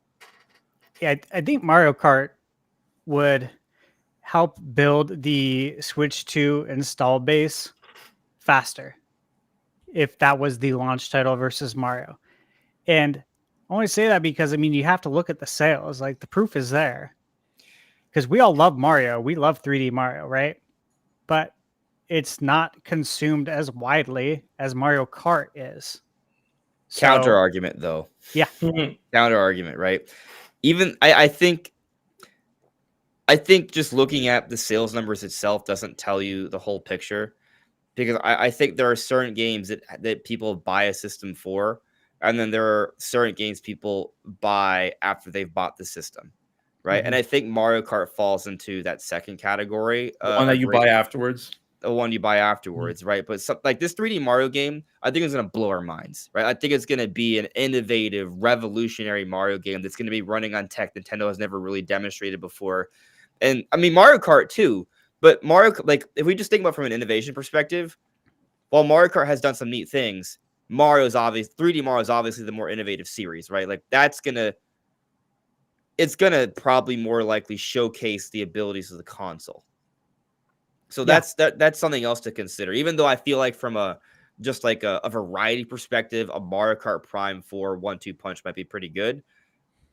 Yeah, I think Mario Kart would help build the Switch 2 install base faster if that was the launch title versus Mario. And I only say that because, you have to look at the sales. Like, the proof is there. Because we all love Mario. We love 3D Mario, right? But it's not consumed as widely as Mario Kart is. Counter argument, though. Yeah. Counter argument, right? Even I think just looking at the sales numbers itself doesn't tell you the whole picture, because I think there are certain games that people buy a system for, and then there are certain games people buy after they've bought the system, right? Mm-hmm. And I think Mario Kart falls into that second category. The one that you buy afterwards. The one you buy afterwards, right? But like this 3D Mario game, I think it's going to blow our minds, right? I think it's going to be an innovative, revolutionary Mario game that's going to be running on tech Nintendo has never really demonstrated before. And Mario Kart too, but like if we just think about from an innovation perspective, while Mario Kart has done some neat things, 3D Mario is obviously the more innovative series, right? Like it's gonna probably more likely showcase the abilities of the console. So that's something else to consider. Even though I feel like from a variety perspective, a Mario Kart Prime 4 1-2 punch might be pretty good.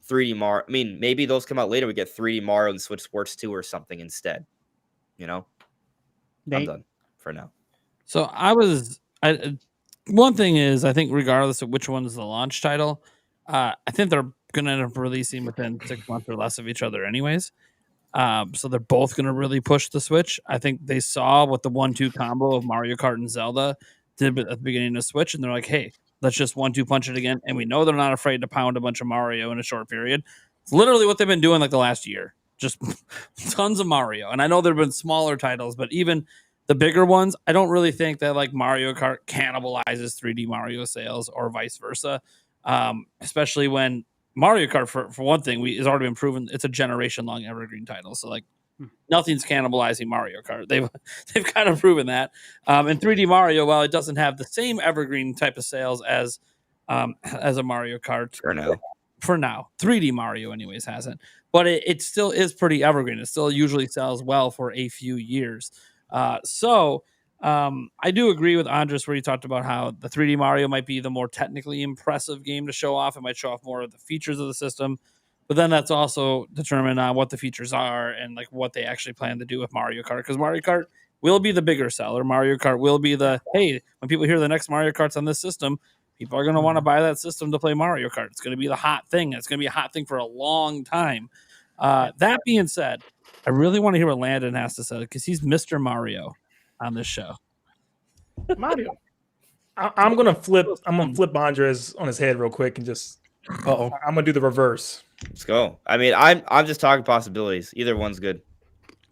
3D Mario, maybe those come out later. We get 3D Mario and Switch Sports 2 or something instead. I'm done for now. So one thing is, I think regardless of which one is the launch title, I think they're going to end up releasing within 6 months or less of each other anyways. So they're both going to really push the Switch. I think they saw what the 1-2 combo of Mario Kart and Zelda did at the beginning of Switch, and they're like, hey, let's just 1-2 punch it again. And we know they're not afraid to pound a bunch of Mario in a short period. It's literally what they've been doing like the last year. Just tons of Mario. And I know there have been smaller titles, but even the bigger ones, I don't really think that like Mario Kart cannibalizes 3D Mario sales or vice versa. Especially when Mario Kart, for one thing, has already been proven it's a generation-long evergreen title. So like nothing's cannibalizing Mario Kart. They've kind of proven that. And 3D Mario, while it doesn't have the same evergreen type of sales as a Mario Kart for now, 3D Mario anyways hasn't. But it still is pretty evergreen. It still usually sells well for a few years. So I do agree with Andres where he talked about how the 3D Mario might be the more technically impressive game to show off. It might show off more of the features of the system, but then that's also determined on what the features are and like what they actually plan to do with Mario Kart. Because Mario Kart will be the bigger seller. Mario Kart will be hey, when people hear the next Mario Karts on this system, people are going to want to buy that system to play Mario Kart. It's going to be the hot thing. It's going to be a hot thing for a long time. That being said, I really want to hear what Landon has to say because he's Mr. Mario on this show. Mario. I'm gonna flip Andres on his head real quick and just I'm gonna do the reverse. Let's go. I'm just talking possibilities. Either one's good.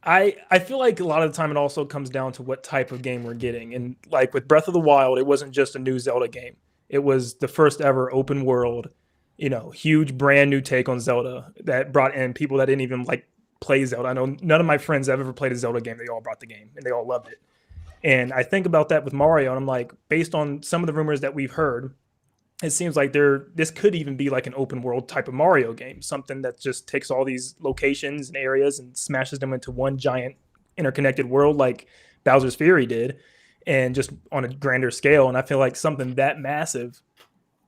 I feel like a lot of the time it also comes down to what type of game we're getting. And like with Breath of the Wild, it wasn't just a new Zelda game. It was the first ever open world huge brand new take on Zelda that brought in people that didn't even like play Zelda. I know none of my friends have ever played a Zelda game. They all brought the game and they all loved it. And I think about that with Mario, and I'm like, based on some of the rumors that we've heard, it seems like this could even be like an open world type of Mario game, something that just takes all these locations and areas and smashes them into one giant interconnected world like Bowser's Fury did, and just on a grander scale. And I feel like something that massive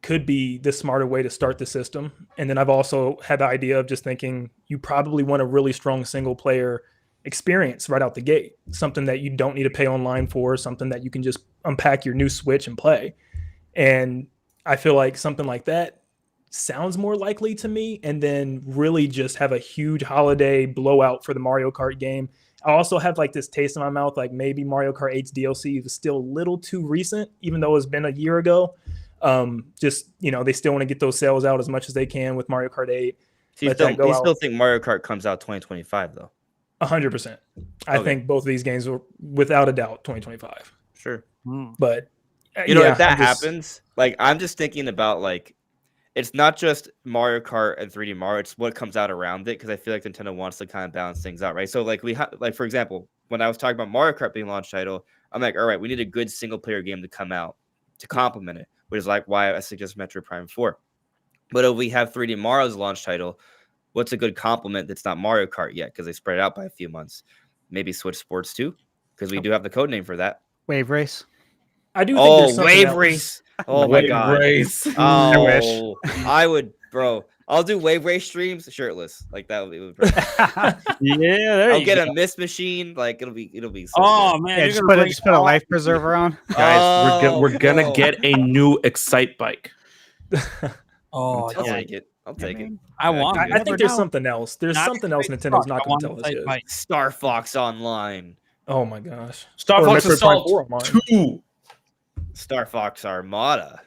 could be the smarter way to start the system. And then I've also had the idea of just thinking you probably want a really strong single player experience right out the gate, something that you don't need to pay online for, something that you can just unpack your new Switch and play. And I feel like something like that sounds more likely to me, and then really just have a huge holiday blowout for the Mario Kart game. I also have like this taste in my mouth, like maybe Mario Kart 8's DLC is still a little too recent, even though it's been a year ago. Just, they still want to get those sales out as much as they can with Mario Kart 8. So you still think Mario Kart comes out 2025 though? 100%. I think both of these games are without a doubt 2025. Sure. But if that happens, like I'm just thinking about like it's not just Mario Kart and 3D Mario, it's what comes out around it, because I feel like Nintendo wants to kind of balance things out, right? So like for example, when I was talking about Mario Kart being launch title, I'm like, all right, we need a good single player game to come out to complement it, which is like why I suggest Metroid Prime 4. But if we have 3D Mario's launch title, what's a good complement that's not Mario Kart yet, because they spread it out by a few months? Maybe Switch Sports 2, because we do have the code name for that. Wave Race. I do think there's something Wave else. Race. Oh my god. Race. Oh, I wish. I would, bro. I'll do Wave Race streams shirtless. Like that would be Yeah, there I'll you get go. a Mist machine. Like it'll be so Oh good. man, Yeah, you're just gonna put a life preserver on. Guys, Oh, we're gonna no. get a new Excite bike. Oh, I'll yeah. take it. I'll take it. I want. I think there's know. something else. There's Not something else Excite Nintendo's Truck, not I going want to tell us Excite yet. Bike. Star Fox Online. Oh my gosh. Star Or Fox Metroid Prime Assault 4 online. 2. Star Fox Armada.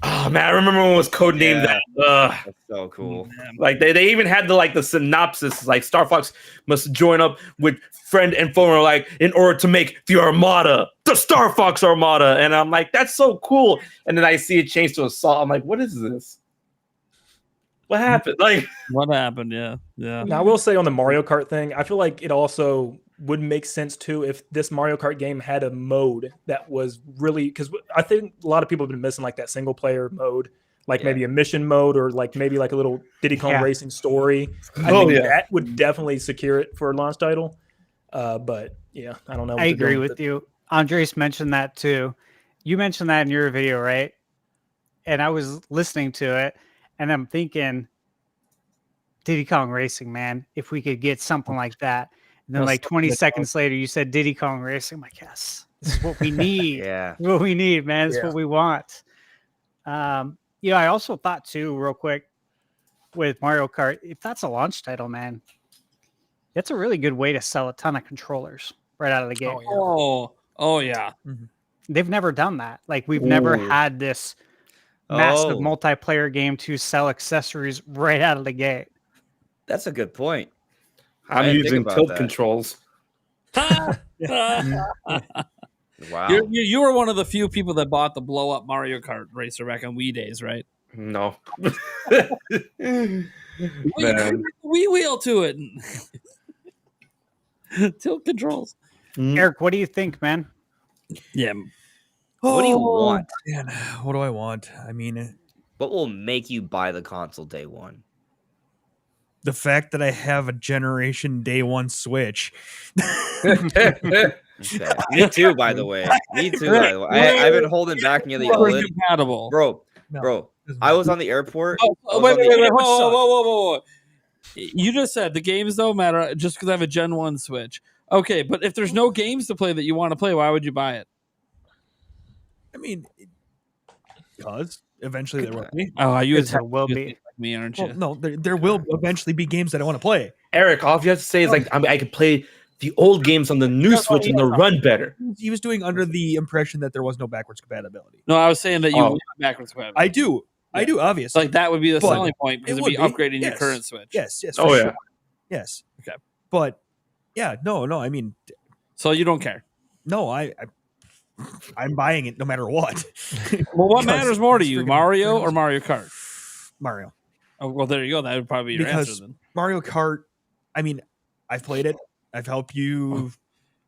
Oh man, I remember when it was codenamed Yeah. that. That's so cool. Like they even had the synopsis, like Star Fox must join up with friend and foe, like in order to make the Armada, the Star Fox Armada. And I'm like, that's so cool. And then I see it change to Assault. I'm like, what is this? What happened? Like, What happened? Yeah. Now, I will say on the Mario Kart thing, I feel like it also would make sense too if this Mario Kart game had a mode that was really, because I think a lot of people have been missing like that single player mode, like maybe a mission mode or like maybe like a little Diddy Kong Racing story. I think that would definitely secure it for a launch title. But yeah, I don't know. what I they're doing agree with you. Andres mentioned that too. You mentioned that in your video, right? And I was listening to it and I'm thinking, Diddy Kong Racing, man, if we could get something like that. And then like 20 seconds later, you said Diddy Kong Racing. I'm like, yes, this is what we need. Yeah. This is what we need, man. This is what we want. I also thought too, real quick, with Mario Kart, if that's a launch title, man, that's a really good way to sell a ton of controllers right out of the gate. Oh yeah. They've never done that. Like we've never had this massive multiplayer game to sell accessories right out of the gate. That's a good point. I'm didn't think using about tilt that. controls. Wow. You were one of the few people that bought the blow up Mario Kart racer back on Wii days, right? No. Man. Man. Wii wheel to it. Tilt controls. Eric, what do you think, man? Yeah. What do you want? Man, what do I want? I mean, What will make you buy the console day one? the fact that I have a generation day one Switch. Okay. Me too, by the way. Me too. By the way. I've been holding back near the We're OLED. compatible. Bro, I was on the airport. Wait. Whoa. You just said the games don't matter just because I have a Gen 1 Switch. Okay, but if there's no games to play that you want to play, why would you buy it? I mean, because eventually there will be. Oh, you There will be. like me, aren't you? Well, no, there will eventually be games that I want to play. Eric, all you have to say is like I could play the old games on the new Switch and they'll run better. He was doing under the impression that there was no backwards compatibility. No, I was saying that you want backwards compatibility. I do. I do, obviously. Like that would be the But selling point because it it'd be would be. upgrading your Yes. current Switch. Yes. Oh, for yeah. sure. Yes. Okay. But yeah, no. I mean, So you don't care. no, I'm buying it no matter what. Well, what Because matters more to it's you, friggin' Mario or awesome. Mario Kart? Mario. Oh, well, there you go. That would probably be your answer Because then. Mario Kart, I mean, I've played it. I've helped you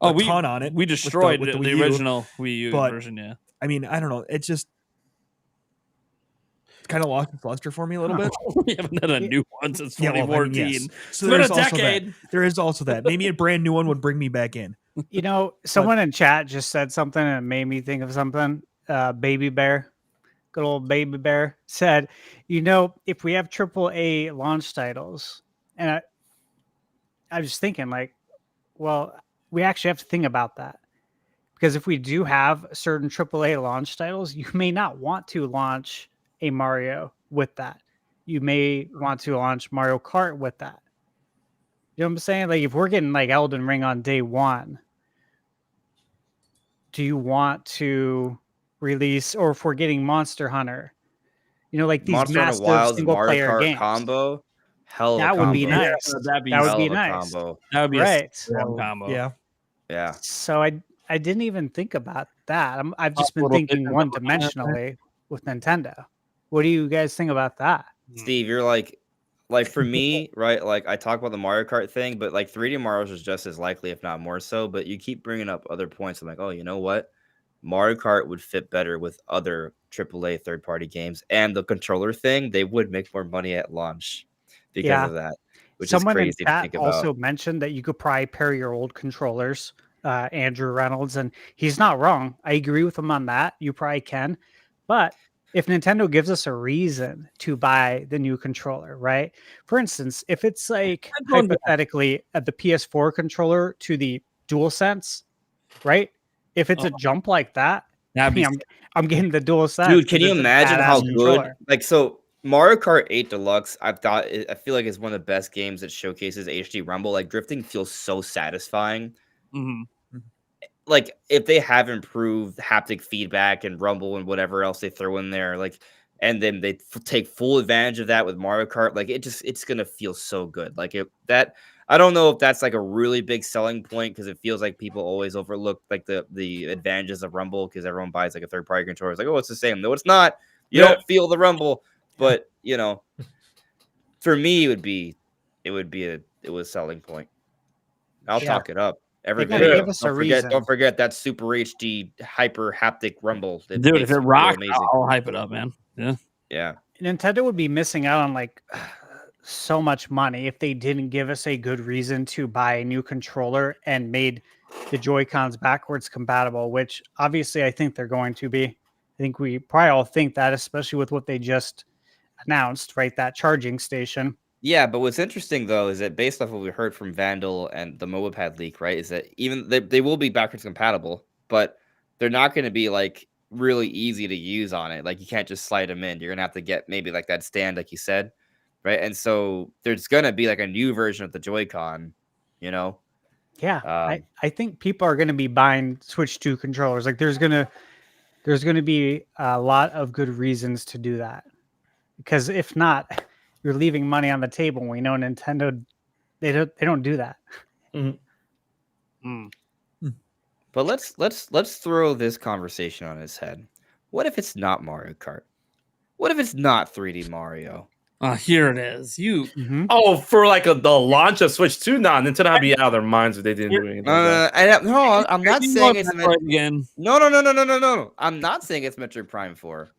we ton on it. We destroyed with the Wii U, original Wii U but, version, yeah. I mean, I don't know. It's kind of lost its luster for me a little bit. We haven't done a new one since Yeah, 2014. well, I mean, yes. So it's been there's a also decade. that. There is also that. Maybe a brand new one would bring me back in. You know, someone in chat just said something and it made me think of something. Baby Bear, good old Baby Bear, said, you know, if we have AAA launch titles, and I was thinking, like, well, we actually have to think about that. Because if we do have certain AAA launch titles, you may not want to launch a Mario with that. You may want to launch Mario Kart with that. You know what I'm saying? Like, if we're getting like Elden Ring on day one, do you want to release, or if we're getting Monster Hunter, you know, like these Monster Hunter massive Wilds single Mario player Kart games combo, hell of a that would be combo. nice. Yeah, that'd be that would hell be of a nice. combo. That would be Right. a strong combo. Yeah. Yeah. So I didn't even think about that. I've just been Little thinking bit one dimensionally with Nintendo. What do you guys think about that? Steve, you're like for me, right? Like I talk about the Mario Kart thing, but like 3D Mario's is just as likely, if not more so. But you keep bringing up other points. I'm like, oh, you know what? Mario Kart would fit better with other AAA third-party games, and the controller thing, they would make more money at launch because of that, which Someone is in crazy to chat think about. also mentioned that you could probably pair your old controllers, Andrew Reynolds, and he's not wrong. I agree with him on that. You probably can, but if Nintendo gives us a reason to buy the new controller, right? For instance, if it's like hypothetically the PS4 controller to the DualSense, right? If it's a jump like that, That'd be I'm getting the DualSense. Dude, can you it's a imagine how badass good? controller. Like, so Mario Kart 8 Deluxe, I feel like it's one of the best games that showcases HD rumble. Like, drifting feels so satisfying. Mhm. Like, if they have improved haptic feedback and rumble and whatever else they throw in there, like, and then they take full advantage of that with Mario Kart, like, it's gonna feel so good. Like, I don't know if that's like a really big selling point, because it feels like people always overlook like the advantages of rumble, because everyone buys like a third party controller. It's like, oh, it's the same. No, it's not. You don't feel the rumble. But you know, for me, it was a selling point. I'll talk it up. Every They gotta video. give us a reason. Don't forget that Super HD hyper haptic rumble. Dude, if makes it rocks, amazing. I'll hype it up, man. Yeah. Yeah. Nintendo would be missing out on like so much money if they didn't give us a good reason to buy a new controller and made the Joy-Cons backwards compatible, which obviously I think they're going to be. I think we probably all think that, especially with what they just announced, right? That charging station. Yeah, but what's interesting though is that based off what we heard from Vandal and the MobilePad leak, right, is that even they will be backwards compatible, but they're not going to be like really easy to use on it. Like you can't just slide them in. You're gonna have to get maybe like that stand, like you said, right? And so there's gonna be like a new version of the Joy-Con, you know. Yeah, I think people are going to be buying Switch 2 controllers. Like there's gonna be a lot of good reasons to do that, because if not, you're leaving money on the table. We know Nintendo, they don't do that. But let's throw this conversation on its head. What if it's not Mario Kart? What if it's not 3D Mario? Here it is. Oh, for like the launch of Switch 2? Nah, Nintendo would be out of their minds if they didn't do anything like that. I'm not saying it's again. No. I'm not saying it's Metroid Prime 4.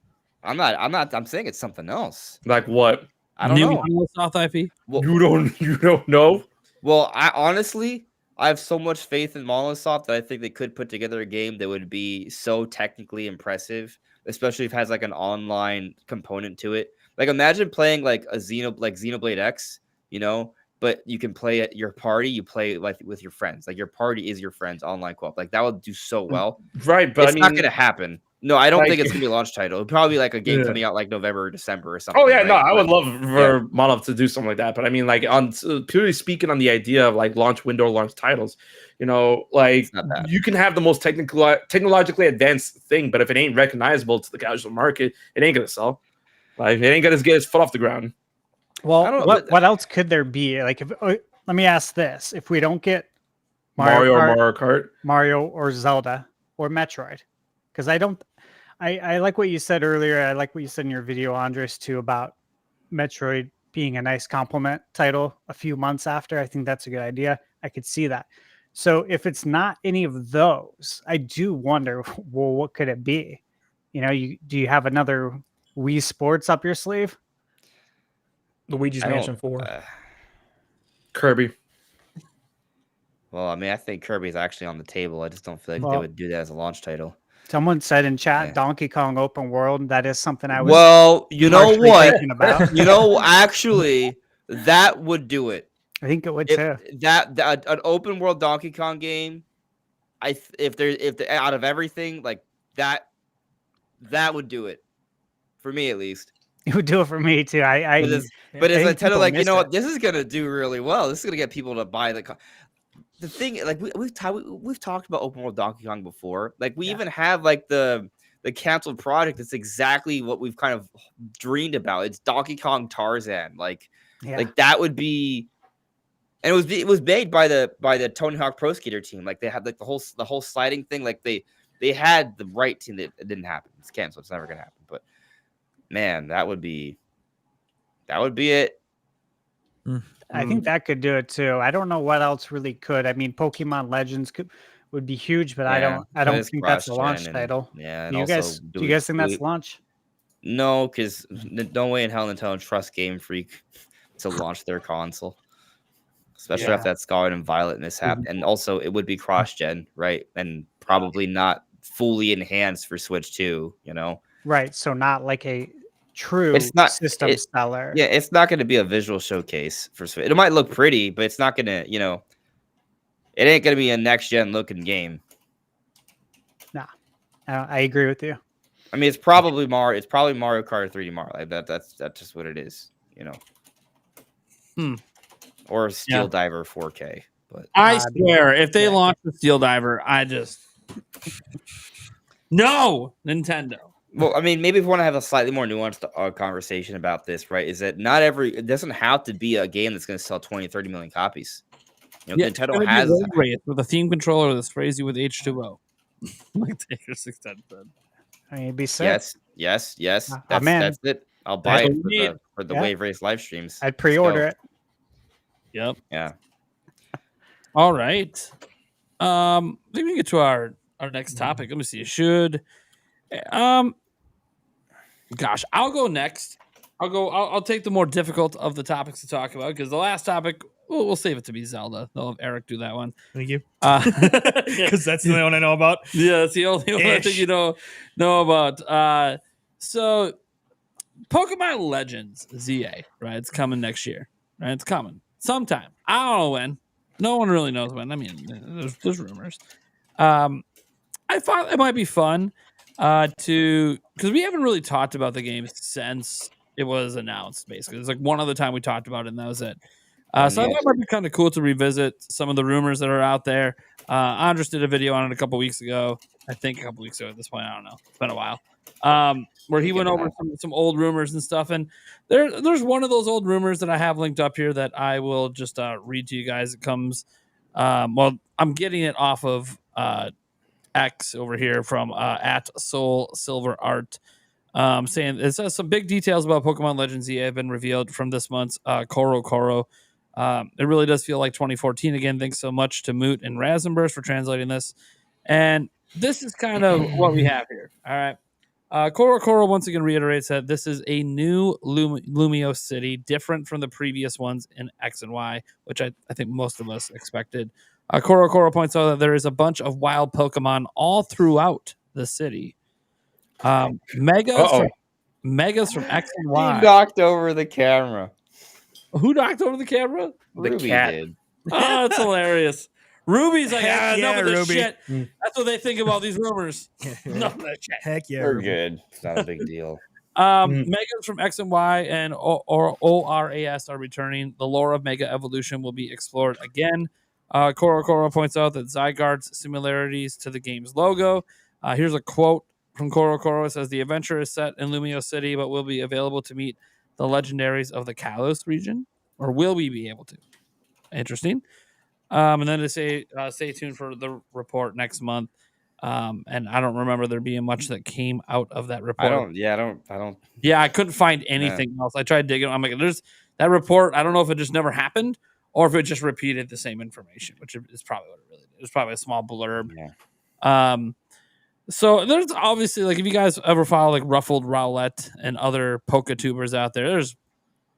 I'm saying it's something else. Like what? I don't know. South IP? Well, You don't know? Well, I have so much faith in Molotov that I think they could put together a game that would be so technically impressive, especially if it has like an online component to it. Like imagine playing like Xenoblade X, you know, but you can play at your party. You play like with your friends. Like your party is your friends online co-op. Like that would do so well. Right, but it's not going to happen. No, I don't think it's gonna be a launch title. It'll probably be like a game coming out like November or December or something. Oh yeah, right? no, I would love for Monolith to do something like that. But I mean, like on purely speaking on the idea of like launch window, launch titles, you know, like you can have the most technologically advanced thing, but if it ain't recognizable to the casual market, it ain't gonna sell. Like it ain't gonna get its foot off the ground. Well, what else could there be? Like, let me ask this: if we don't get Mario or Zelda or Metroid, because I like what you said earlier. I like what you said in your video, Andres, too, about Metroid being a nice complement title a few months after. I think that's a good idea. I could see that. So if it's not any of those, I do wonder, well, what could it be? You know, do you have another Wii Sports up your sleeve? Luigi's Mansion 4. Kirby. Well, I mean, I think Kirby's actually on the table. I just don't feel like they would do that as a launch title. Someone said in chat, Donkey Kong Open World. That is something I was. Well, you know what? Thinking about. You know, actually, that would do it. I think it would too. That an open world Donkey Kong game, if out of everything like that would do it for me at least. It would do it for me too. But as Nintendo, like, you know what, this is gonna do really well. This is gonna get people to buy the thing. Like we've talked about open world Donkey Kong before. Like we even have like the canceled project. It's exactly what we've kind of dreamed about. It's Donkey Kong Tarzan. Like that would be. And it was made by the Tony Hawk Pro Skater team. Like they had like the whole sliding thing. Like they had the right team. That it didn't happen. It's canceled. It's never gonna happen. But man, that would be it. I think that could do it too. I don't know what else really could. I mean, Pokemon Legends would be huge, but I don't think that's a launch title. Yeah. Do you guys think that's launch? No, because no way in hell Nintendo trusts Game Freak to launch their console. Especially after that Scarlet and Violet mishap. And also it would be cross-gen, right? And probably not fully enhanced for Switch 2, you know? Right. So not like a true system seller. Yeah, it's not going to be a visual showcase for Switch. It might look pretty, but it's not going to, you know, it ain't going to be a next-gen looking game. Nah, I agree with you. I mean, it's probably Mario. It's probably Mario Kart 3D Mario. Like that's just what it is, you know? Or Steel Diver 4K. But I swear, if they launch the Steel Diver, no, Nintendo. Well, I mean, maybe if we want to have a slightly more nuanced conversation about this, right? Is that it doesn't have to be a game that's going to sell 20, 30 million copies. You know, Nintendo has with a theme controller that's crazy with H2O. Like Taker 610 said. I mean, it'd be sick. Yes. That's it. I'll buy it for the Wave Race live streams. I'd pre-order it. Yep. Yeah. All right. I think we can get to our next topic. Let me see. Gosh, I'll go next. I'll take the more difficult of the topics to talk about because the last topic, we'll save it to be Zelda. They'll have Eric do that one. Thank you. Because that's the only one I know about. Yeah, that's the only one I think you know about. So Pokemon Legends ZA, right? It's coming next year. Right? It's coming sometime. I don't know when. No one really knows when. I mean, there's rumors. I thought it might be fun because we haven't really talked about the game since it was announced. Basically, there's like one other time we talked about it, and that was it. So I thought it might be kind of cool to revisit some of the rumors that are out there. Andres did a video on it a couple weeks ago. I think a couple weeks ago at this point. I don't know. It's been a while. Where he went over some old rumors and stuff. And there's one of those old rumors that I have linked up here that I will just read to you guys. It comes, I'm getting it off of X over here from at Soul Silver Art, saying it says some big details about Pokemon Legends EA have been revealed from this month's Koro. It really does feel like 2014 again. Thanks so much to Moot and Razenburst for translating this. And this is kind of what we have here. All right. Koro once again reiterates that this is a new Lumio city, different from the previous ones in X and Y, which I think most of us expected. Koro points out that there is a bunch of wild Pokemon all throughout the city. Megas from X and Y. He knocked over the camera. Who knocked over the camera? The cat did. Oh, that's hilarious. Ruby's like, enough of this Ruby. shit. That's what they think about these rumors. Enough of that shit. Heck yeah. We're good. It's not a big deal. Megas from X and Y and ORAS are returning. The lore of Mega Evolution will be explored again. Koro points out that Zygarde's similarities to the game's logo. Here's a quote from Koro. It says, the adventure is set in Lumio City, but will be available to meet the legendaries of the Kalos region. Or will we be able to? Interesting. And then to say, stay tuned for the report next month. And I don't remember there being much that came out of that report. I don't. Yeah, I couldn't find anything else. I tried digging. I'm like, there's that report. I don't know if it just never happened or if it just repeated the same information, which is probably what it really did. It was probably a small blurb. Yeah. So there's obviously, like, if you guys ever follow like Ruffled Rowlett and other Poketubers out there, there's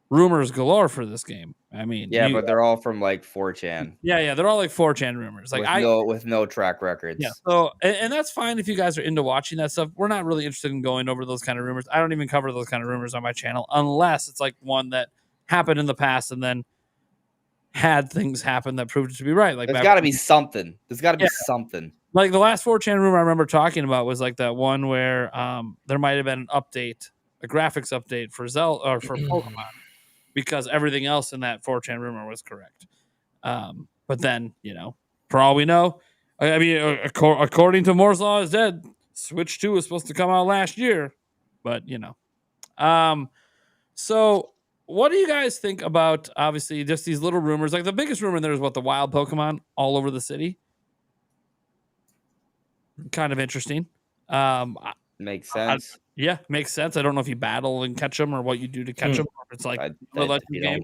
rumors galore for this game. I mean, but they're all from like 4chan. Yeah, they're all like 4chan rumors. Like with no track records. Yeah. So and that's fine if you guys are into watching that stuff. We're not really interested in going over those kind of rumors. I don't even cover those kind of rumors on my channel unless it's like one that happened in the past and then had things happen that proved it to be right. Like there's got to be something. There's got to be something. Like the last 4chan rumor I remember talking about was like that one where there might have been an update, a graphics update for Zelda or for Pokemon, because everything else in that 4chan rumor was correct. But then, for all we know, I mean, according to Moore's Law is Dead, Switch 2 was supposed to come out last year, but so what do you guys think about, obviously, just these little rumors? Like the biggest rumor there is what, the wild Pokemon all over the city. Kind of interesting. Makes sense. Makes sense. I don't know if you battle and catch them or what you do to catch them. Or if it's like a legend game.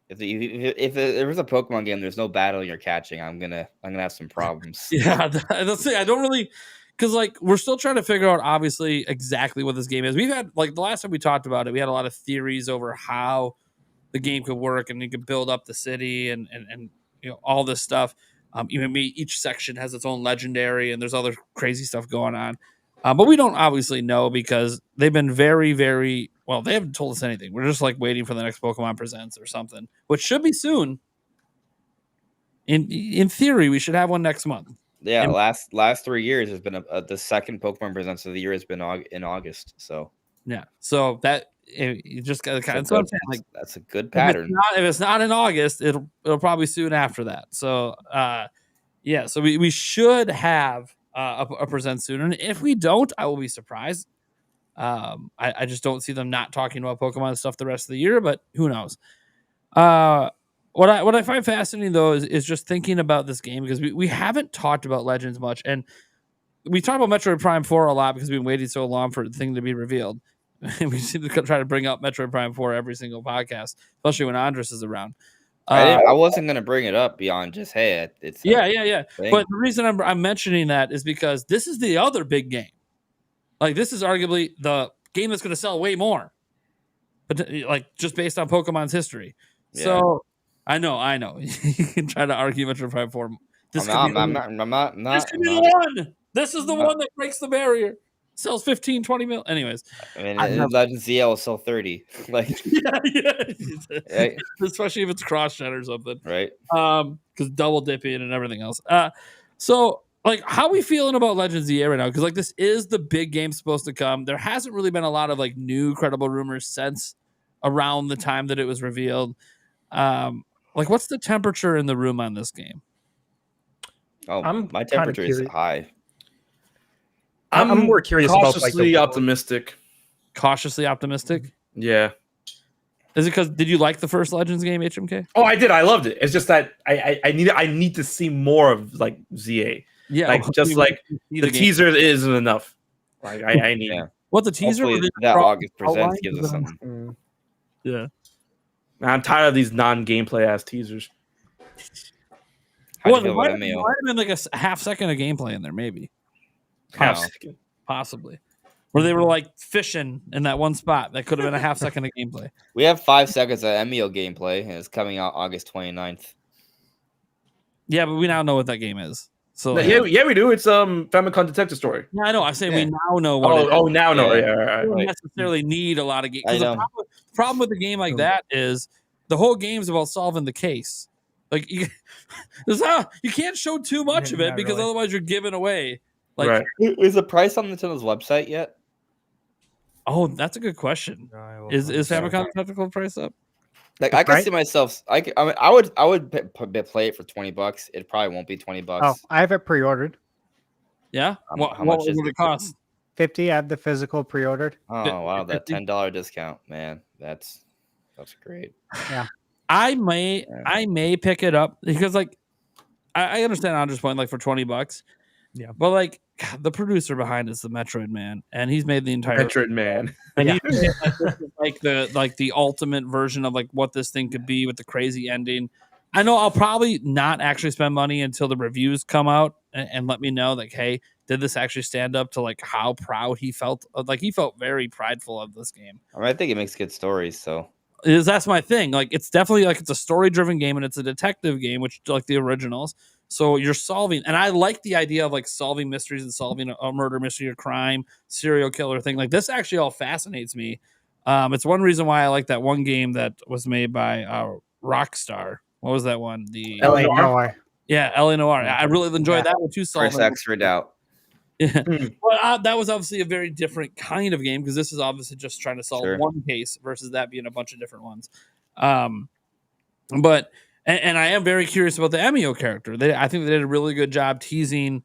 If there was a Pokemon game, there's no battling or catching. I'm gonna have some problems. Yeah, that's it. I don't really, because like we're still trying to figure out obviously exactly what this game is. We've had, like, the last time we talked about it, we had a lot of theories over how the game could work and you could build up the city and all this stuff. Even each section has its own legendary, and there's other crazy stuff going on. But we don't obviously know because they've been very, very well. They haven't told us anything. We're just like waiting for the next Pokemon Presents or something, which should be soon. In theory, we should have one next month. Yeah, last 3 years has been the second Pokemon Presents of the year has been in August. So yeah, so that you just got to kind of that's a good pattern. If it's not in August, it'll probably soon after that. So so we should have a present soon, and if we don't, I will be surprised. I just don't see them not talking about Pokemon stuff the rest of the year, but who knows? What I find fascinating though is just thinking about this game, because we haven't talked about Legends much, and we talk about Metroid Prime 4 a lot because we've been waiting so long for the thing to be revealed. We seem to try to bring up Metroid Prime 4 every single podcast, especially when Andres is around. I wasn't going to bring it up beyond just, hey, it's yeah. But the reason I'm mentioning that is because this is the other big game. Like, this is arguably the game that's going to sell way more, but like just based on Pokemon's history. Yeah. So I know you can try to argue Metroid Prime 4. This could be the one. This is the one that breaks the barrier. Sells 15, 20 mil. Anyways, I mean, Legends ZL will sell 30. Like, right? Especially if it's cross-gen or something, right? Because double dipping and everything else. So, like, how are we feeling about Legends ZA right now? Because, like, this is the big game supposed to come. There hasn't really been a lot of like new credible rumors since around the time that it was revealed. Like, what's the temperature in the room on this game? Oh, my temperature is high. I'm more curious about cautiously optimistic. Cautiously optimistic? Yeah. Is it because did you like the first Legends game, HMK? Oh, I did. I loved it. It's just that I need to see more of like ZA. Yeah, like just like the teaser isn't enough. Like I need what the teaser that August Presents gives us something. Yeah. I'm tired of these non-gameplay ass teasers. Well, there might have been like a half second of gameplay in there, maybe. Half second. Possibly. Where they were like fishing in that one spot. That could have been a half second of gameplay. We have 5 seconds of MEO gameplay, and it's coming out August 29th. Yeah, but we now know what that game is. So yeah, we do. It's Famicom Detective Story. Yeah, I know. I say we now know what it is. Oh, now know. Yeah, right. We don't necessarily need a lot of games. The problem with a game like that is the whole game's about solving the case. Like you can't show too much of it because otherwise you're giving away. Like, right. Is the price on Nintendo's website yet? Oh, that's a good question. Is Famicom technical price up? Like I can see myself. I would play it for $20. It probably won't be $20. Oh, I have it pre-ordered. Yeah. How much would it cost? $50. I have the physical pre-ordered. Oh wow, that $10 discount, man. That's great. Yeah. I may pick it up because like I understand Andrew's point, like for $20. Yeah. But like God, the producer behind is the Metroid man, and he's made the entire Metroid man. And he's made, like the ultimate version of like what this thing could be with the crazy ending. I know I'll probably not actually spend money until the reviews come out and let me know, like, hey, did this actually stand up to like how proud he felt? Like he felt very prideful of this game. I mean, I think it makes good stories. So that's my thing. Like it's definitely like it's a story driven game and it's a detective game, which like the originals. So you're solving, and I like the idea of like solving mysteries and solving a murder mystery or crime, serial killer thing. Like this actually all fascinates me. It's one reason why I like that one game that was made by Rockstar. What was that one? The LA Noir. Yeah, LA Noir. I really enjoyed that one too. Chris X-rayed out. Yeah. Well, that was obviously a very different kind of game because this is obviously just trying to solve one case versus that being a bunch of different ones. But I am very curious about the Emio character. I think they did a really good job teasing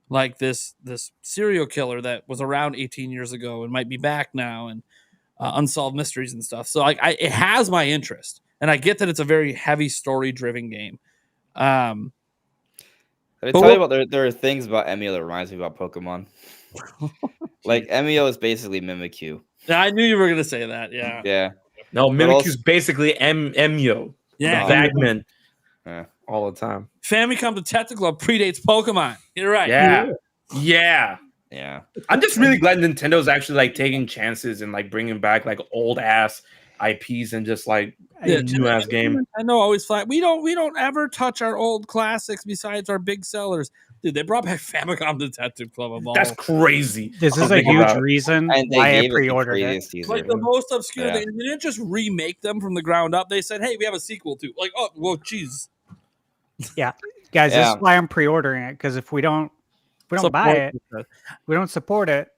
like this serial killer that was around 18 years ago and might be back now and unsolved mysteries and stuff. So like it has my interest, and I get that it's a very heavy story driven game. I tell you about there are things about Emio that reminds me about Pokemon. Like Emio is basically Mimikyu. Yeah, I knew you were gonna say that. Yeah. Yeah. No, Mimikyu's basically Emio. Yeah. Bagman. All the time. Famicom Detective Club predates Pokemon. You're right. Yeah. I'm just really glad Nintendo's actually like taking chances and like bringing back like old ass IPs and just like new ass game. I know, always flat. We don't ever touch our old classics besides our big sellers. Dude, they brought back Famicom Detective Club of all. That's crazy. This is a huge reason why I pre-ordered it. Like the most obscure thing. They didn't just remake them from the ground up. They said, hey, we have a sequel to. Like, oh, well, geez. Yeah. Guys, this is why I'm pre-ordering it, because if we don't buy it, we don't support it,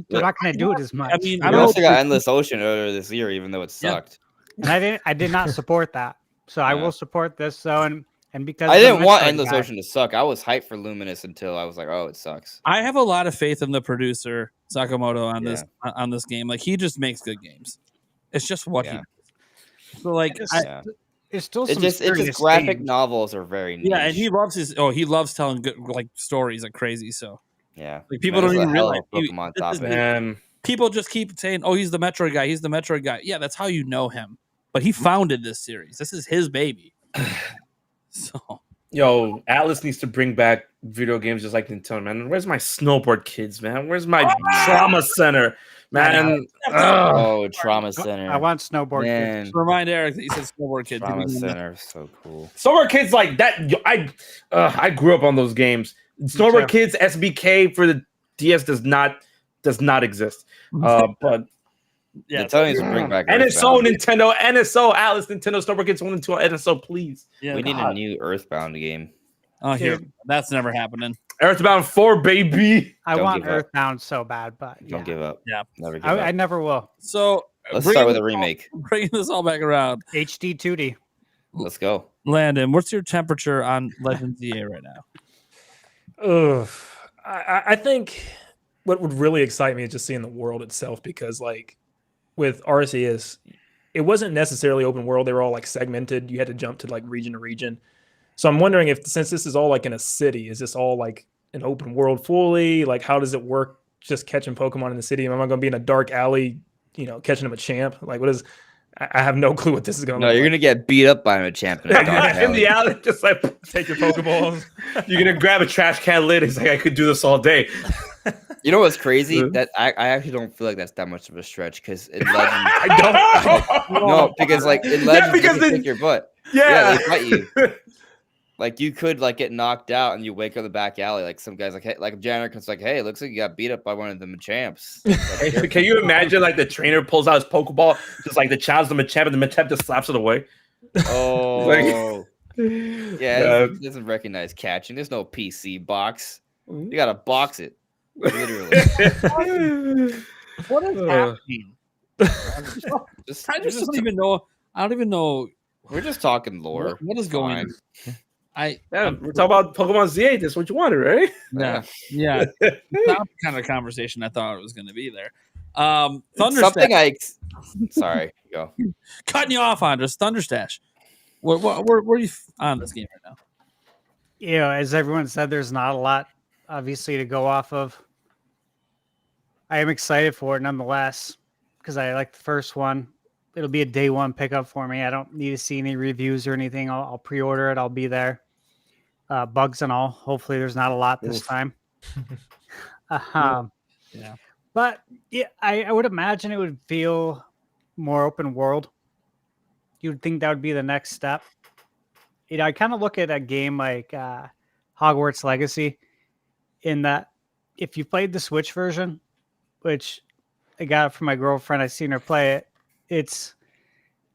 we're not going to do it as much. I mean, I also got Endless Ocean earlier this year, even though it sucked. And I did not support that. So I will support this. So and because I didn't want Endless Ocean to suck. I was hyped for Luminous until I was like, oh, it sucks. I have a lot of faith in the producer Sakamoto on this game. Like he just makes good games. It's just what he does. So like it's still it's just graphic novels are very niche. Yeah, and he loves telling good like stories like crazy. So like people don't even realize people just keep saying, oh, he's the Metroid guy, he's the Metroid guy. Yeah, that's how you know him. But he founded this series. This is his baby. So Atlas needs to bring back video games just like Nintendo, man. Where's my snowboard kids, man? Where's my trauma center, man? Trauma center. I want snowboard kids. Remind Eric that he said snowboard kids. Trauma center, so cool. Snowboard kids like that. I grew up on those games. Snowboard kids SBK for the DS does not exist. But yeah, Italians will bring back NSO Nintendo, NSO Atlas, Nintendo Snowboard Kids 1 and 2 NSO, please. Yeah, we need a new Earthbound game. Oh, here, that's never happening. Earthbound 4, baby. I want Earthbound so bad, but don't give up. Yeah, never give up. I never will. So let's start with a remake. Bringing this all back around. HD 2D. Let's go. Landon, what's your temperature on Legends EA right now? I think what would really excite me is just seeing the world itself, because like with Arceus, it wasn't necessarily open world. They were all like segmented. You had to jump to like region to region. So I'm wondering if, since this is all like in a city, is this all like an open world fully? Like, how does it work just catching Pokemon in the city? Am I going to be in a dark alley, catching them a champ? Like, what is, I have no clue what this is going to look like. You're going to get beat up by a champ in a dark alley. In the alley, just like take your Pokeballs. You're going to grab a trash can lid. It's like, I could do this all day. You know what's crazy? That I actually don't feel like that's that much of a stretch, because in Legends, I don't. No, because like in Legends, you can kick your butt. Yeah, they fight you. Like you could like get knocked out and you wake up in the back alley. Like some guys like, hey, like a janitor comes like, hey, it looks like you got beat up by one of the Machamps. Like, can you imagine like the trainer pulls out his Pokeball, just like the challenge the Machamp, and the Machamp just slaps it away? Oh, it doesn't recognize catching. There's no PC box. You gotta box it. Literally. What is happening? I just don't even know. I don't even know. We're just talking lore. What is going on? We're talking about Pokemon Z8. That's what you wanted, right? Yeah. That's the kind of conversation I thought it was going to be there. Sorry, go. Cutting you off, Andres. Thunderstash. Where are you on this game right now? As everyone said, there's not a lot obviously, to go off of. I am excited for it nonetheless because I like the first one. It'll be a day one pickup for me. I don't need to see any reviews or anything. I'll pre-order it. I'll be there. Bugs and all. Hopefully, there's not a lot this time. Yeah. But yeah, I would imagine it would feel more open world. You would think that would be the next step. I kind of look at a game like Hogwarts Legacy in that if you played the Switch version, which I got from my girlfriend, I've seen her play it.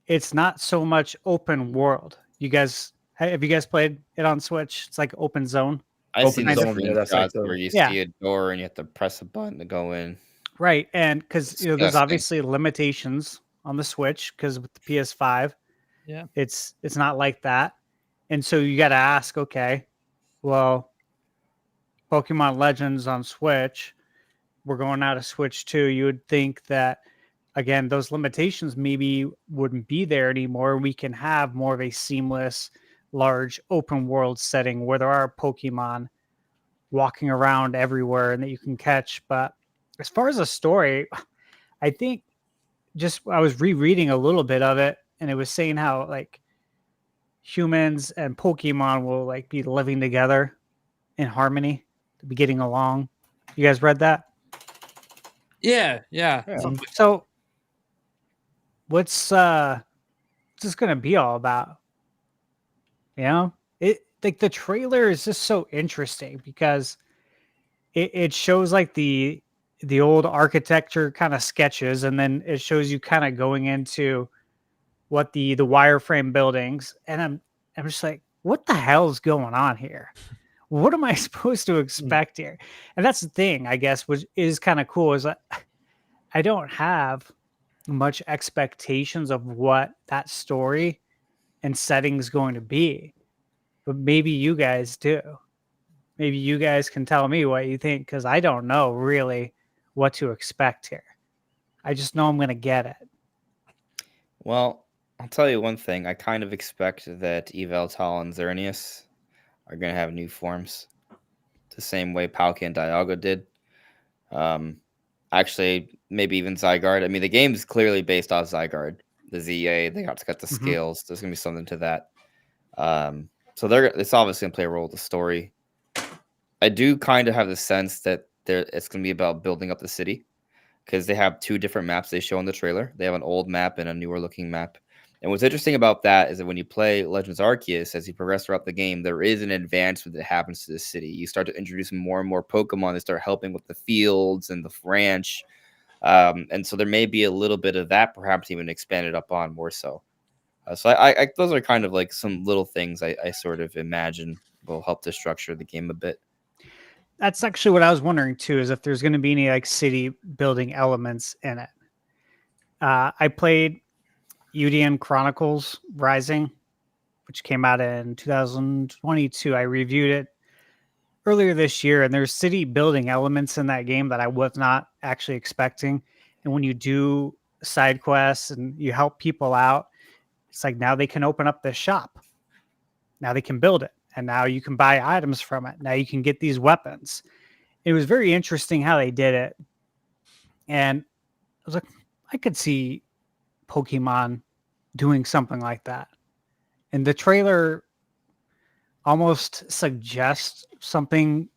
It's not so much open world. Have you guys played it on Switch? It's like open zone. I've seen the zone, yeah, that's screenshots like where you Yeah. see a door and you have to press a button to go in. Right, and because there's Disgusting. obviously limitations on the Switch because with the PS5, Yeah. it's not like that, and so you got to ask, okay, well, Pokemon Legends on Switch, we're going out of Switch 2. You would think that again, those limitations maybe wouldn't be there anymore. We can have more of a seamless, large open world setting where there are Pokemon walking around everywhere and that you can catch, but as far as a story, I think I was rereading a little bit of it and it was saying how like humans and Pokemon will like be living together in harmony, to be getting along. You guys read that? Yeah. So what's this gonna be all about? You know? It like the trailer is just so interesting because it shows like the old architecture kind of sketches, and then it shows you kind of going into what the wireframe buildings, and I'm just like, what the hell is going on here? What am I supposed to expect here? And that's the thing, I guess, which is kind of cool, is that I don't have much expectations of what that story and setting is going to be, but maybe you guys do. Maybe you guys can tell me what you think, because I don't know really what to expect here. I just know I'm going to get it. Well, I'll tell you one thing. I kind of expect that Yveltal and Xerneas are going to have new forms, the same way Palkia and Dialga did. Actually, maybe even Zygarde. I mean, the game is clearly based off Zygarde. The ZA, they got the scales. There's going to be something to that. So it's obviously going to play a role with the story. I do kind of have the sense that it's going to be about building up the city, because they have two different maps they show in the trailer. They have an old map and a newer looking map. And what's interesting about that is that when you play Legends Arceus, as you progress throughout the game, there is an advancement that happens to the city. You start to introduce more and more Pokemon that start helping with the fields and the ranch. And so there may be a little bit of that, perhaps even expanded upon more so. So I those are kind of like some little things I sort of imagine will help to structure the game a bit. That's actually what I was wondering too, is if there's going to be any like city building elements in it. I played UDN Chronicles Rising, which came out in 2022. I reviewed it earlier this year, and there's city building elements in that game that I was not actually expecting. And when you do side quests and you help people out, it's like now they can open up this shop. Now they can build it. And now you can buy items from it. Now you can get these weapons. It was very interesting how they did it. And I was like, I could see Pokemon doing something like that. And the trailer almost suggests something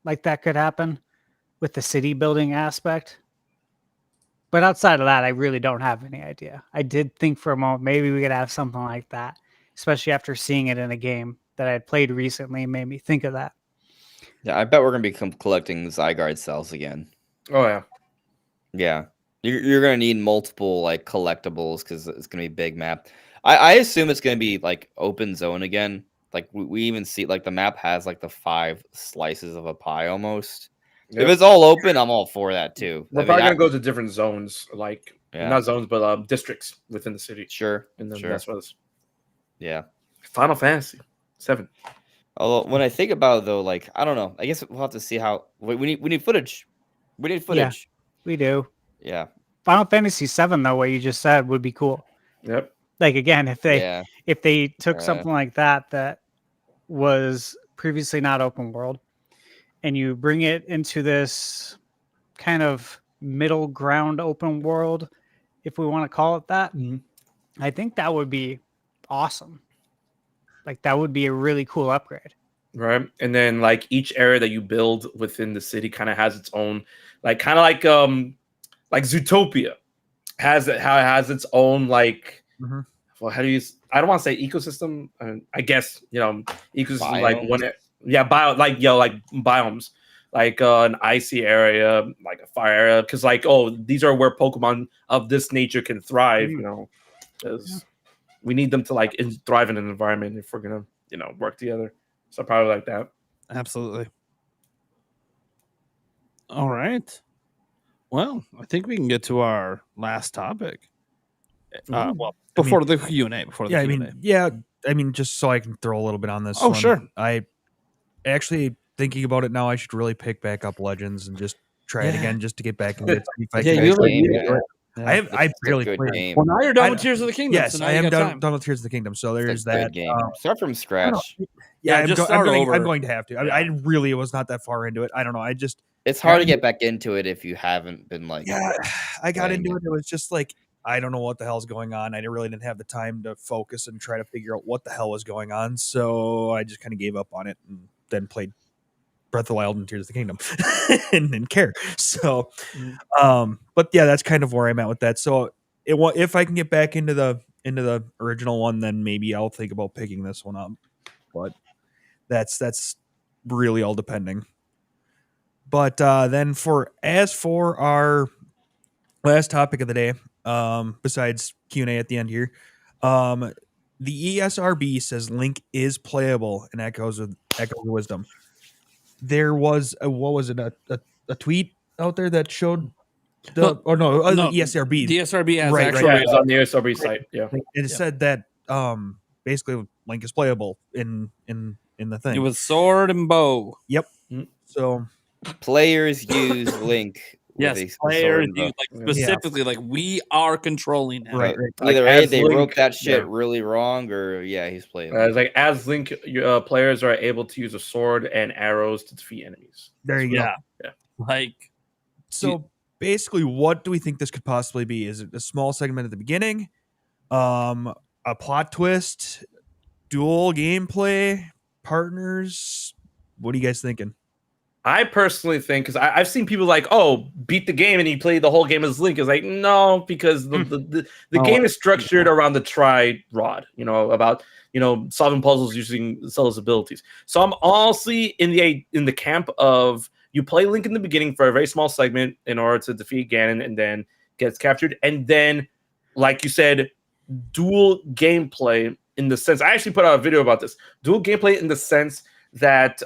like that could happen with the city building aspect. But outside of that, I really don't have any idea. I did think for a moment, maybe we could have something like that, especially after seeing it in a game that I had played recently, made me think of that. Yeah, I bet we're going to be collecting Zygarde cells again. Oh, yeah. Yeah. You're going to need multiple like collectibles because it's going to be a big map. I assume it's going to be like open zone again. Like we even see like the map has like the 5 slices of a pie almost. Yep. If it's all open, I'm all for that too. We're probably going to go to different zones, like not zones, but districts within the city. Sure. And then sure. that's what it's. Yeah. Final Fantasy 7. Although when I think about it, though, like I don't know. I guess we'll have to see how we need footage. We need footage. Yeah, we do. Yeah. Final Fantasy 7, though, what you just said would be cool. Yep. Like again, if they took something like that was previously not open world, and you bring it into this kind of middle ground open world, if we want to call it that, I think that would be awesome. Like that would be a really cool upgrade. Right. And then like each area that you build within the city kind of has its own, like kind of like Zootopia has its own like well, how do you I don't want to say ecosystem. I guess, ecosystem Biome. like one like biomes. Like an icy area, like a fire area, because like, these are where Pokemon of this nature can thrive, because we need them to like thrive in an environment if we're gonna, work together. So probably like that. Absolutely. All right. Well, I think we can get to our last topic. Well, before the Q&A. Just so I can throw a little bit on this. Oh, sure. I actually thinking about it now, I should really pick back up Legends and just try it again, just to get back into it. I really played. Well, now you're done with Tears of the Kingdom. Yes, so I am done with Tears of the Kingdom. So there's that. Start from scratch. I'm going to have to. I really was not that far into it. I don't know. It's hard to get back into it if you haven't been like. Yeah, I got into it. It was just like, I don't know what the hell's going on. I really didn't have the time to focus and try to figure out what the hell was going on. So I just kind of gave up on it and then played Breath of the Wild and Tears of the Kingdom and didn't care. So, but yeah, that's kind of where I'm at with that. So if I can get back into the original one, then maybe I'll think about picking this one up. But that's really all depending. But then for our last topic of the day, besides Q&A at the end here, the ESRB says Link is playable in Echoes of Wisdom. There was a tweet out there that showed the ESRB. The ESRB has It's on the ESRB site. Yeah, it said that basically Link is playable in the thing. It was sword and bow. Yep. So players use Link. Yes, players use specifically like we are controlling him. Right. Like, either they Link, wrote that shit really wrong, or he's playing. It's like as Link, players are able to use a sword and arrows to defeat enemies. There you go. Yeah. Like, so basically, what do we think this could possibly be? Is it a small segment at the beginning, a plot twist, dual gameplay, partners? What are you guys thinking? I personally think, because I've seen people like, beat the game and you play the whole game as Link. Is like, no, because the game is structured around the tri-rod, about solving puzzles using Zelda's abilities. So I'm honestly in the camp of you play Link in the beginning for a very small segment in order to defeat Ganon and then gets captured, and then, like you said, dual gameplay in the sense. I actually put out a video about this. Dual gameplay in the sense that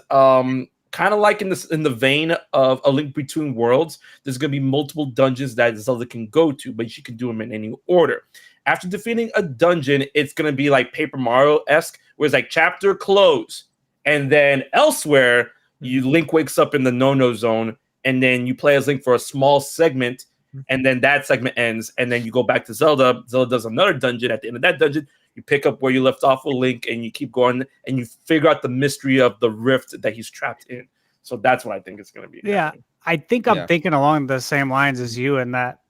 kind of like in the vein of A Link Between Worlds, there's going to be multiple dungeons that Zelda can go to, but she can do them in any order. After defeating a dungeon, it's going to be like Paper Mario-esque, where it's like chapter close, and then elsewhere, Link wakes up in the no-no zone, and then you play as Link for a small segment, and then that segment ends, and then you go back to Zelda. Zelda does another dungeon. At the end of that dungeon, you pick up where you left off with Link, and you keep going, and you figure out the mystery of the rift that he's trapped in. So that's what I think it's going to be. Yeah, I think I'm thinking along the same lines as you, in that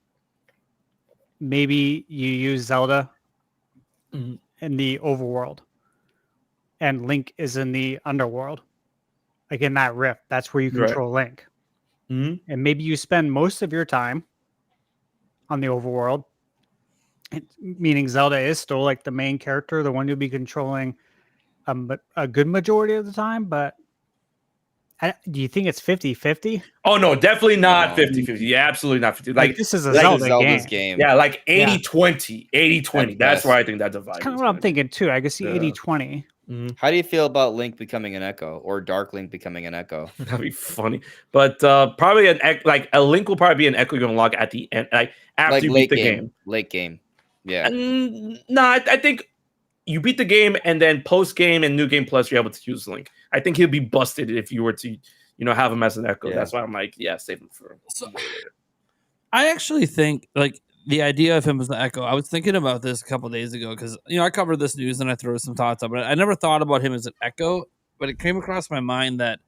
maybe you use Zelda in the overworld, and Link is in the underworld, like in that rift. That's where you control Link. And maybe you spend most of your time on the overworld, meaning Zelda is still like the main character, the one you'll be controlling a good majority of the time. But do you think it's 50-50? Oh, no, definitely not 50-50. Yeah, absolutely not 50. Like this is a Zelda's game. Yeah, like 80-20. 80-20. That's where I think that divide. That's kind of what I'm thinking too. I guess the 80-20. How do you feel about Link becoming an Echo, or Dark Link becoming an Echo? That'd be funny, but probably a Link will probably be an Echo you unlock at the end, like after you beat the game. Late game, yeah. I think you beat the game, and then post game and new game plus, you're able to use Link. I think he'll be busted if you were to, have him as an Echo. Yeah. That's why I'm like, save him for. I actually think like the idea of him as an Echo. I was thinking about this a couple of days ago because I covered this news and I threw some thoughts up, but I never thought about him as an Echo. But it came across my mind that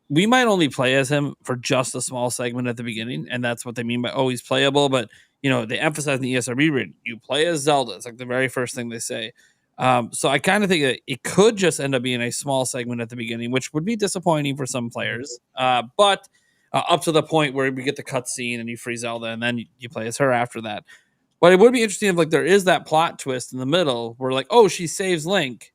we might only play as him for just a small segment at the beginning, and that's what they mean by he's playable. But they emphasize in the ESRB read, you play as Zelda. It's like the very first thing they say. So I kind of think it could just end up being a small segment at the beginning, which would be disappointing for some players. But up to the point where we get the cutscene and you free Zelda, and then you play as her after that. But it would be interesting if there is that plot twist in the middle where she saves Link,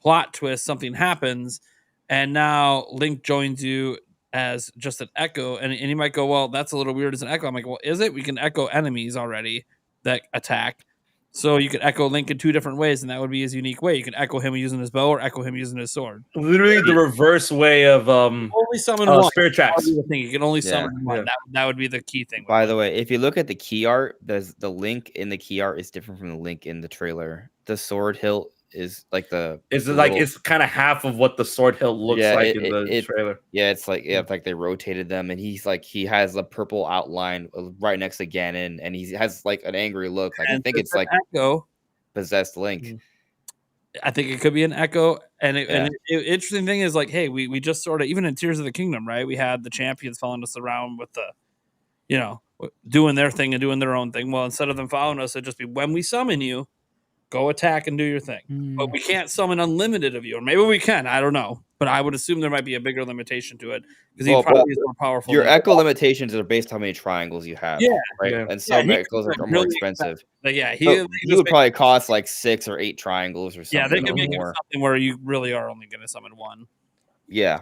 plot twist, something happens, and now Link joins you as just an echo, and you might go, well, that's a little weird as an echo. I'm like, well, is it? We can echo enemies already that attack. So you could echo Link in two different ways, and that would be his unique way. You can echo him using his bow or echo him using his sword. Literally the reverse way of only summon one. Spirit Tracks. You can only summon one. That would be the key thing. By the way, if you look at the key art, there's the Link in the key art is different from the Link in the trailer. The sword hilt is like it's kind of half of what the sword hilt looks like in the trailer. Yeah, it's like they rotated them, and he has a purple outline right next to Ganon, and he has an angry look. I think it's echo possessed Link. I think it could be an echo, and interesting thing is hey, we just sort of, even in Tears of the Kingdom, right? We had the champions following us around with the doing their thing and doing their own thing. Well, instead of them following us, it'd just be when we summon you, go attack and do your thing. But we can't summon unlimited of you. Or maybe we can. I don't know. But I would assume there might be a bigger limitation to it because he probably is more powerful. Your echo limitations are based on how many triangles you have. Yeah. Right? Yeah. And some echoes are more expensive. But yeah, he would probably cost 6 or 8 triangles or something. Yeah, they could make it something where you really are only going to summon one. Yeah.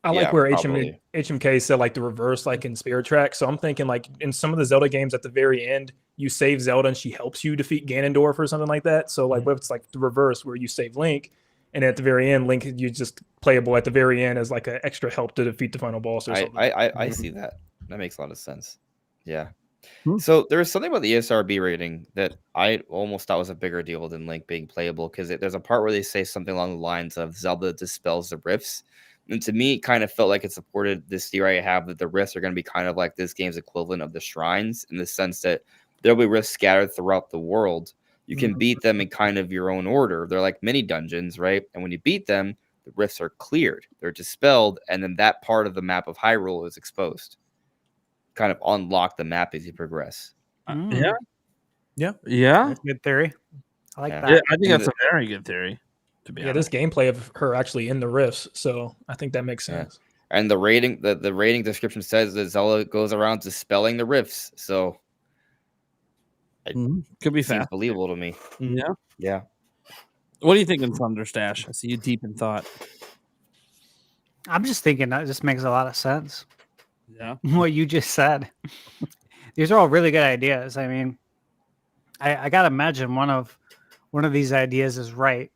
I like where HMK said the reverse, in Spirit Tracks. So I'm thinking in some of the Zelda games at the very end, you save Zelda and she helps you defeat Ganondorf or something like that. So what if it's the reverse where you save Link, and at the very end, Link you just playable at the very end as an extra help to defeat the final boss or something. I see that. That makes a lot of sense. Yeah. So there was something about the ESRB rating that I almost thought was a bigger deal than Link being playable, because there's a part where they say something along the lines of Zelda dispels the rifts. And to me, it kind of felt like it supported this theory I have that the rifts are going to be kind of like this game's equivalent of the shrines, in the sense that there'll be rifts scattered throughout the world. You can beat them in kind of your own order. They're like mini dungeons, right? And when you beat them, the rifts are cleared, they're dispelled, and then that part of the map of Hyrule is exposed. Kind of unlock the map as you progress. Yeah. That's a good theory. I like that. Yeah, I think that's a very good theory. To be honest. This gameplay of her actually in the rifts, so I think that makes sense. Yeah. And the rating description says that Zelda goes around dispelling the rifts, so it could be fast. Believable to me. Yeah. What do you think in Thunderstash? I see you deep in thought. I'm just thinking that just makes a lot of sense. Yeah. What you just said. These are all really good ideas. I mean, I gotta imagine one of these ideas is right.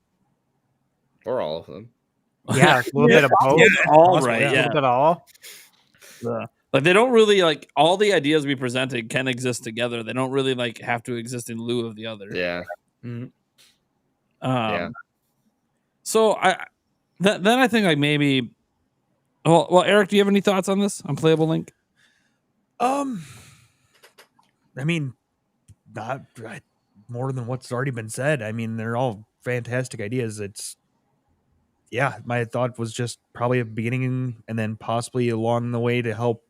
Or all of them. Yeah, a little bit of both. All right. A little bit of all. They don't really all the ideas we presented can exist together. They don't really have to exist in lieu of the other. Yeah. So then I think maybe. Well, Eric, do you have any thoughts on this on playable Link? I mean, not more than what's already been said. I mean, they're all fantastic ideas. My thought was just probably a beginning and then possibly along the way to help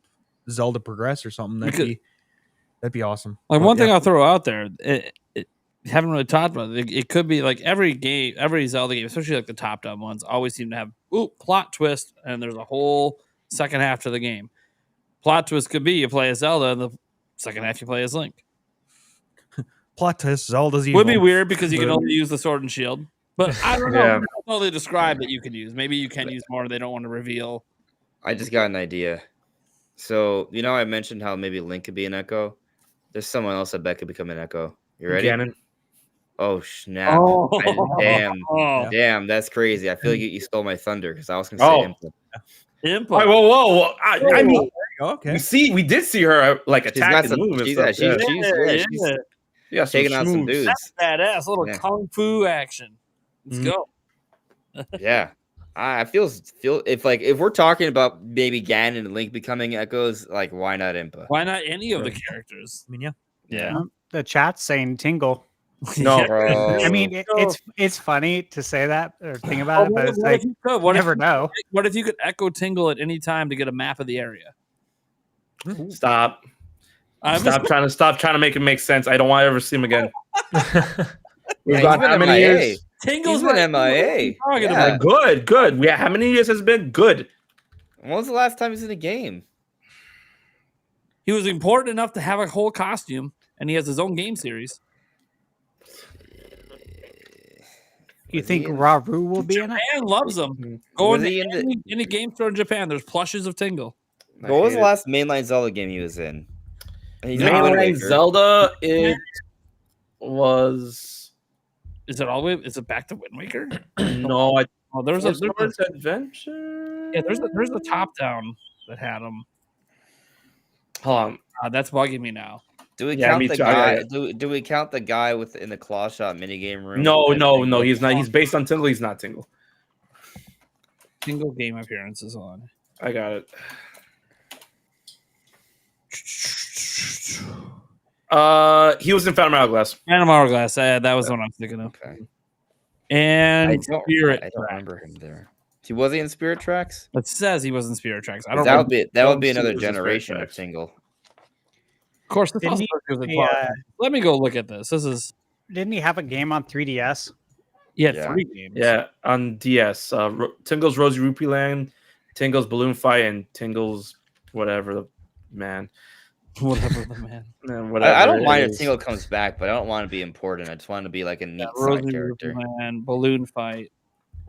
Zelda progress or something. That'd be awesome. One thing I'll throw out there, haven't really talked about it. It could be every Zelda game, especially the top down ones, always seem to have plot twist, and there's a whole second half to the game. Plot twist could be you play as Zelda, and the second half you play as Link. Plot twist, Zelda's evil. Would be weird because you can only use the sword and shield. But I don't know. I don't know they describe that you can use. Maybe you can use more. They don't want to reveal. I just got an idea. So, I mentioned how maybe Link could be an echo. There's someone else I bet could become an echo. You ready? Ganon. Oh, snap. Damn, that's crazy. I feel like you stole my thunder because I was going to say Impa. Whoa. I mean, okay. We did see her attack and move and stuff. She's taking on some dudes. That's badass. A little kung fu action. Let's go. Yeah. I feel if we're talking about maybe Ganon and Link becoming echoes, why not Impa? Why not any of the characters? I mean, yeah. The chat's saying Tingle. No, Bro. I mean, it's funny to say that or think Oh, about it, but it's what like if you could? you never know. What if you could echo tingle at any time to get a map of the area? Stop. I'm Stop trying to make it make sense. I don't want to ever see him again. We've Yeah, got he's how been many MIA. years? Tingle's He's been my- MIA. Talking Yeah. about. Good. Yeah, how many years has it been? Good. When was the last time he's in a game? He was important enough to have a whole costume, and he has his own game series. You Was think he in- Raru will be in it? Japan loves him. Go Was into he in the- any game store in Japan. There's plushes of Tingle. I What was hate the it. last mainline Zelda game he was in? He's in Wind Mainline Waker. Zelda, it was Is it all the way? Is it back to Wind Waker? no. Oh, there's a Adventure. yeah. There's a top down that had him. Hold on. That's bugging me now. Do we Yeah, count me the too. guy? Do we count the guy in the claw shot minigame room? No, And no, thing no. with He's the not. He's based on Tingle. He's not Tingle. Single game appearances on. I got it. He was in Phantom Hourglass. Phantom Hourglass. That was the one I'm thinking of. Okay. And I don't Spirit. I don't remember him there. Was he in Spirit Tracks? It says he was in Spirit Tracks. I don't. That know. would be don't see another it as a Spirit generation of Tracks. single. Of course, this Didn't also he- was in he, 12. Let me go look at this. This is Didn't he have a game on 3DS? yeah, Yeah. 3 games. Yeah, on DS. Tingle's Rosy Rupee Land, Tingle's Balloon Fight, and Tingle's whatever the man. Whatever the man. Whatever I don't it mind if is. Tingle comes back, but I don't want to be important. I just want to be like a neat Rosie side character. Man, Balloon Fight.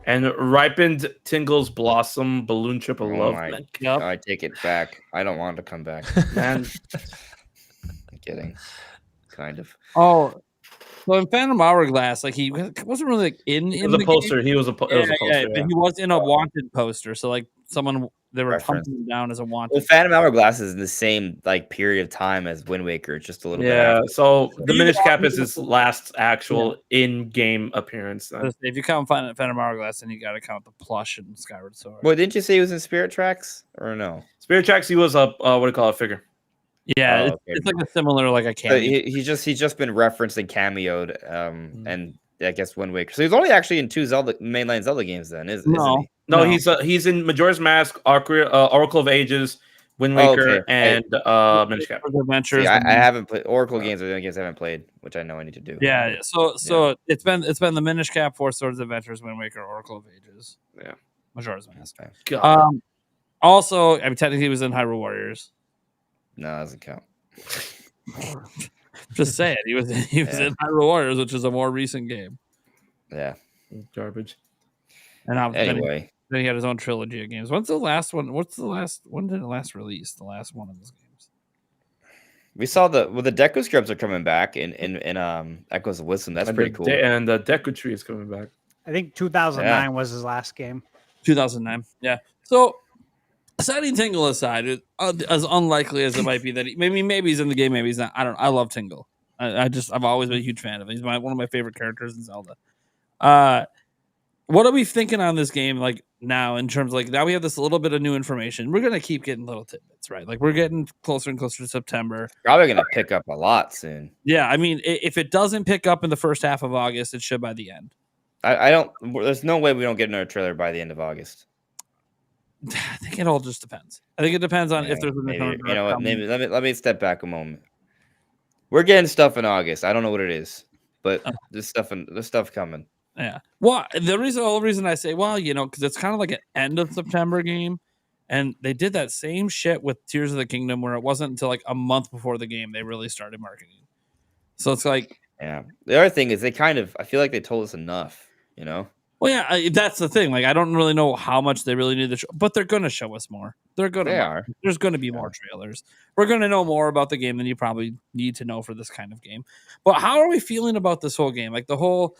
And ripened Tingle's Blossom Balloon Trip of Oh Love. my- Man. Yep. I take it back. I don't want to come back. Man, I'm kidding. Kind of. Oh, so in Phantom Hourglass, like he wasn't really like in it was a the poster. game. He was a, it was a poster. But he was in a wanted poster. So like someone they were Reference. pumping him down as a wanted. Well, Phantom Hourglass is in the same like period of time as Wind Waker, just a little bit. Yeah, After. so the You Minish got Cap me is his last actual in-game appearance. Then. If you count Phantom Hourglass, then you got to count the plush and Skyward Sword. Well, didn't you say he was in Spirit Tracks or no? Spirit Tracks, he was a what do you call it, figure? Yeah, Oh, it's, okay. it's like a similar like a So cameo. he's just been referenced and cameoed, and I guess Wind Waker. So he's only actually in 2 mainline Zelda games then, isn't No. he? No, No. he's in Majora's Mask, Oracle of Ages, Wind Waker, okay. and Minish Cap. Adventures. See, I haven't played Oracle games or the only games I haven't played, which I know I need to do. Yeah, so it's been the Minish Cap, Four Swords Adventures, Wind Waker, Oracle of Ages. Yeah. Majora's Mask. Okay. God. Also, I mean technically he was in Hyrule Warriors. No, that doesn't count. Just saying, he was in Hyrule Warriors, which is a more recent game. Yeah. Garbage. And Anyway, then he had his own trilogy of games. When's the last one? When did it last release? The last one of those games. we saw the Deku Scrubs are coming back in Echoes of Wisdom. That's And pretty the cool. and the Deku Tree is coming back. I think 2009 was his last game. 2009. Yeah. So, setting Tingle aside, as unlikely as it might be that maybe he's in the game, maybe he's not. I don't. I love Tingle. I've always been a huge fan of him. He's one of my favorite characters in Zelda. What are we thinking on this game like now in terms of like now we have this little bit of new information. We're gonna keep getting little tidbits, right? Like we're getting closer and closer to September. Probably gonna pick up a lot soon. Yeah, I mean, if it doesn't pick up in the first half of August, it should by the end. I don't. There's no way we don't get another trailer by the end of August. I think it all just depends. I think it depends on if there's a Maybe, you know what? Maybe let me step back a moment. We're getting stuff in August. I don't know what it is, but there's stuff coming. Yeah. Well, the whole reason I say, well, because it's kind of like an end of September game, and they did that same shit with Tears of the Kingdom, where it wasn't until like a month before the game they really started marketing. So it's like, Yeah. The other thing is I feel like they told us enough. You know. well, yeah, that's the thing. Like, I don't really know how much they really need to show, but they're going to show us more. They are. There's going to be more trailers. We're going to know more about the game than you probably need to know for this kind of game. But how are we feeling about this whole game? Like the whole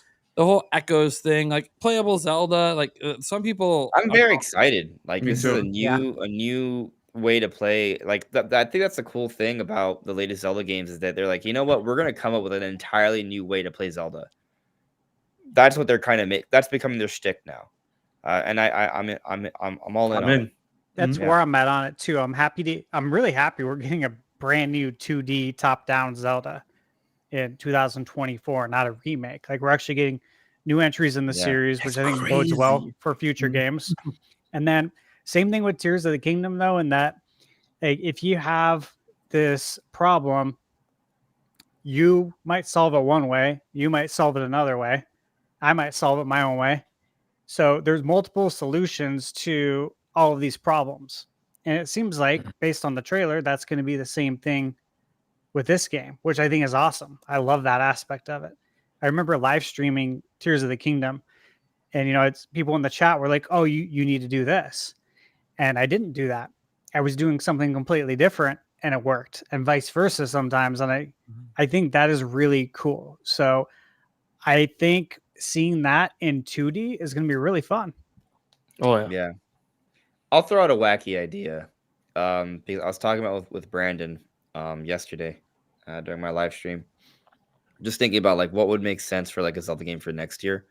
Echoes thing, like playable Zelda. Like some people, I'm very excited. Like Me this too. is a new way to play. Like I think that's the cool thing about the latest Zelda games is that they're like, you know what, we're gonna come up with an entirely new way to play Zelda. That's what they're kind of that's becoming their shtick now, and I'm all in. I'm in. That's where I'm at on it too. I'm really happy we're getting a brand new 2D top-down Zelda. in 2024, not a remake. Like we're actually getting new entries in the series, which I think bodes well for future games. And then same thing with Tears of the Kingdom, though, in that if you have this problem, you might solve it one way, you might solve it another way, I might solve it my own way. So there's multiple solutions to all of these problems. And it seems like, based on the trailer, that's going to be the same thing with this game, which I think is awesome. I love that aspect of it. I remember live streaming Tears of the Kingdom, and it's people in the chat were like, "Oh, you need to do this," and I didn't do that. I was doing something completely different, and it worked, and vice versa sometimes. And I think that is really cool. So I think seeing that in 2D is going to be really fun. Oh yeah. Yeah. I'll throw out a wacky idea. Because I was talking about with Brandon yesterday during my live stream. Just thinking about like what would make sense for like a Zelda game for next year.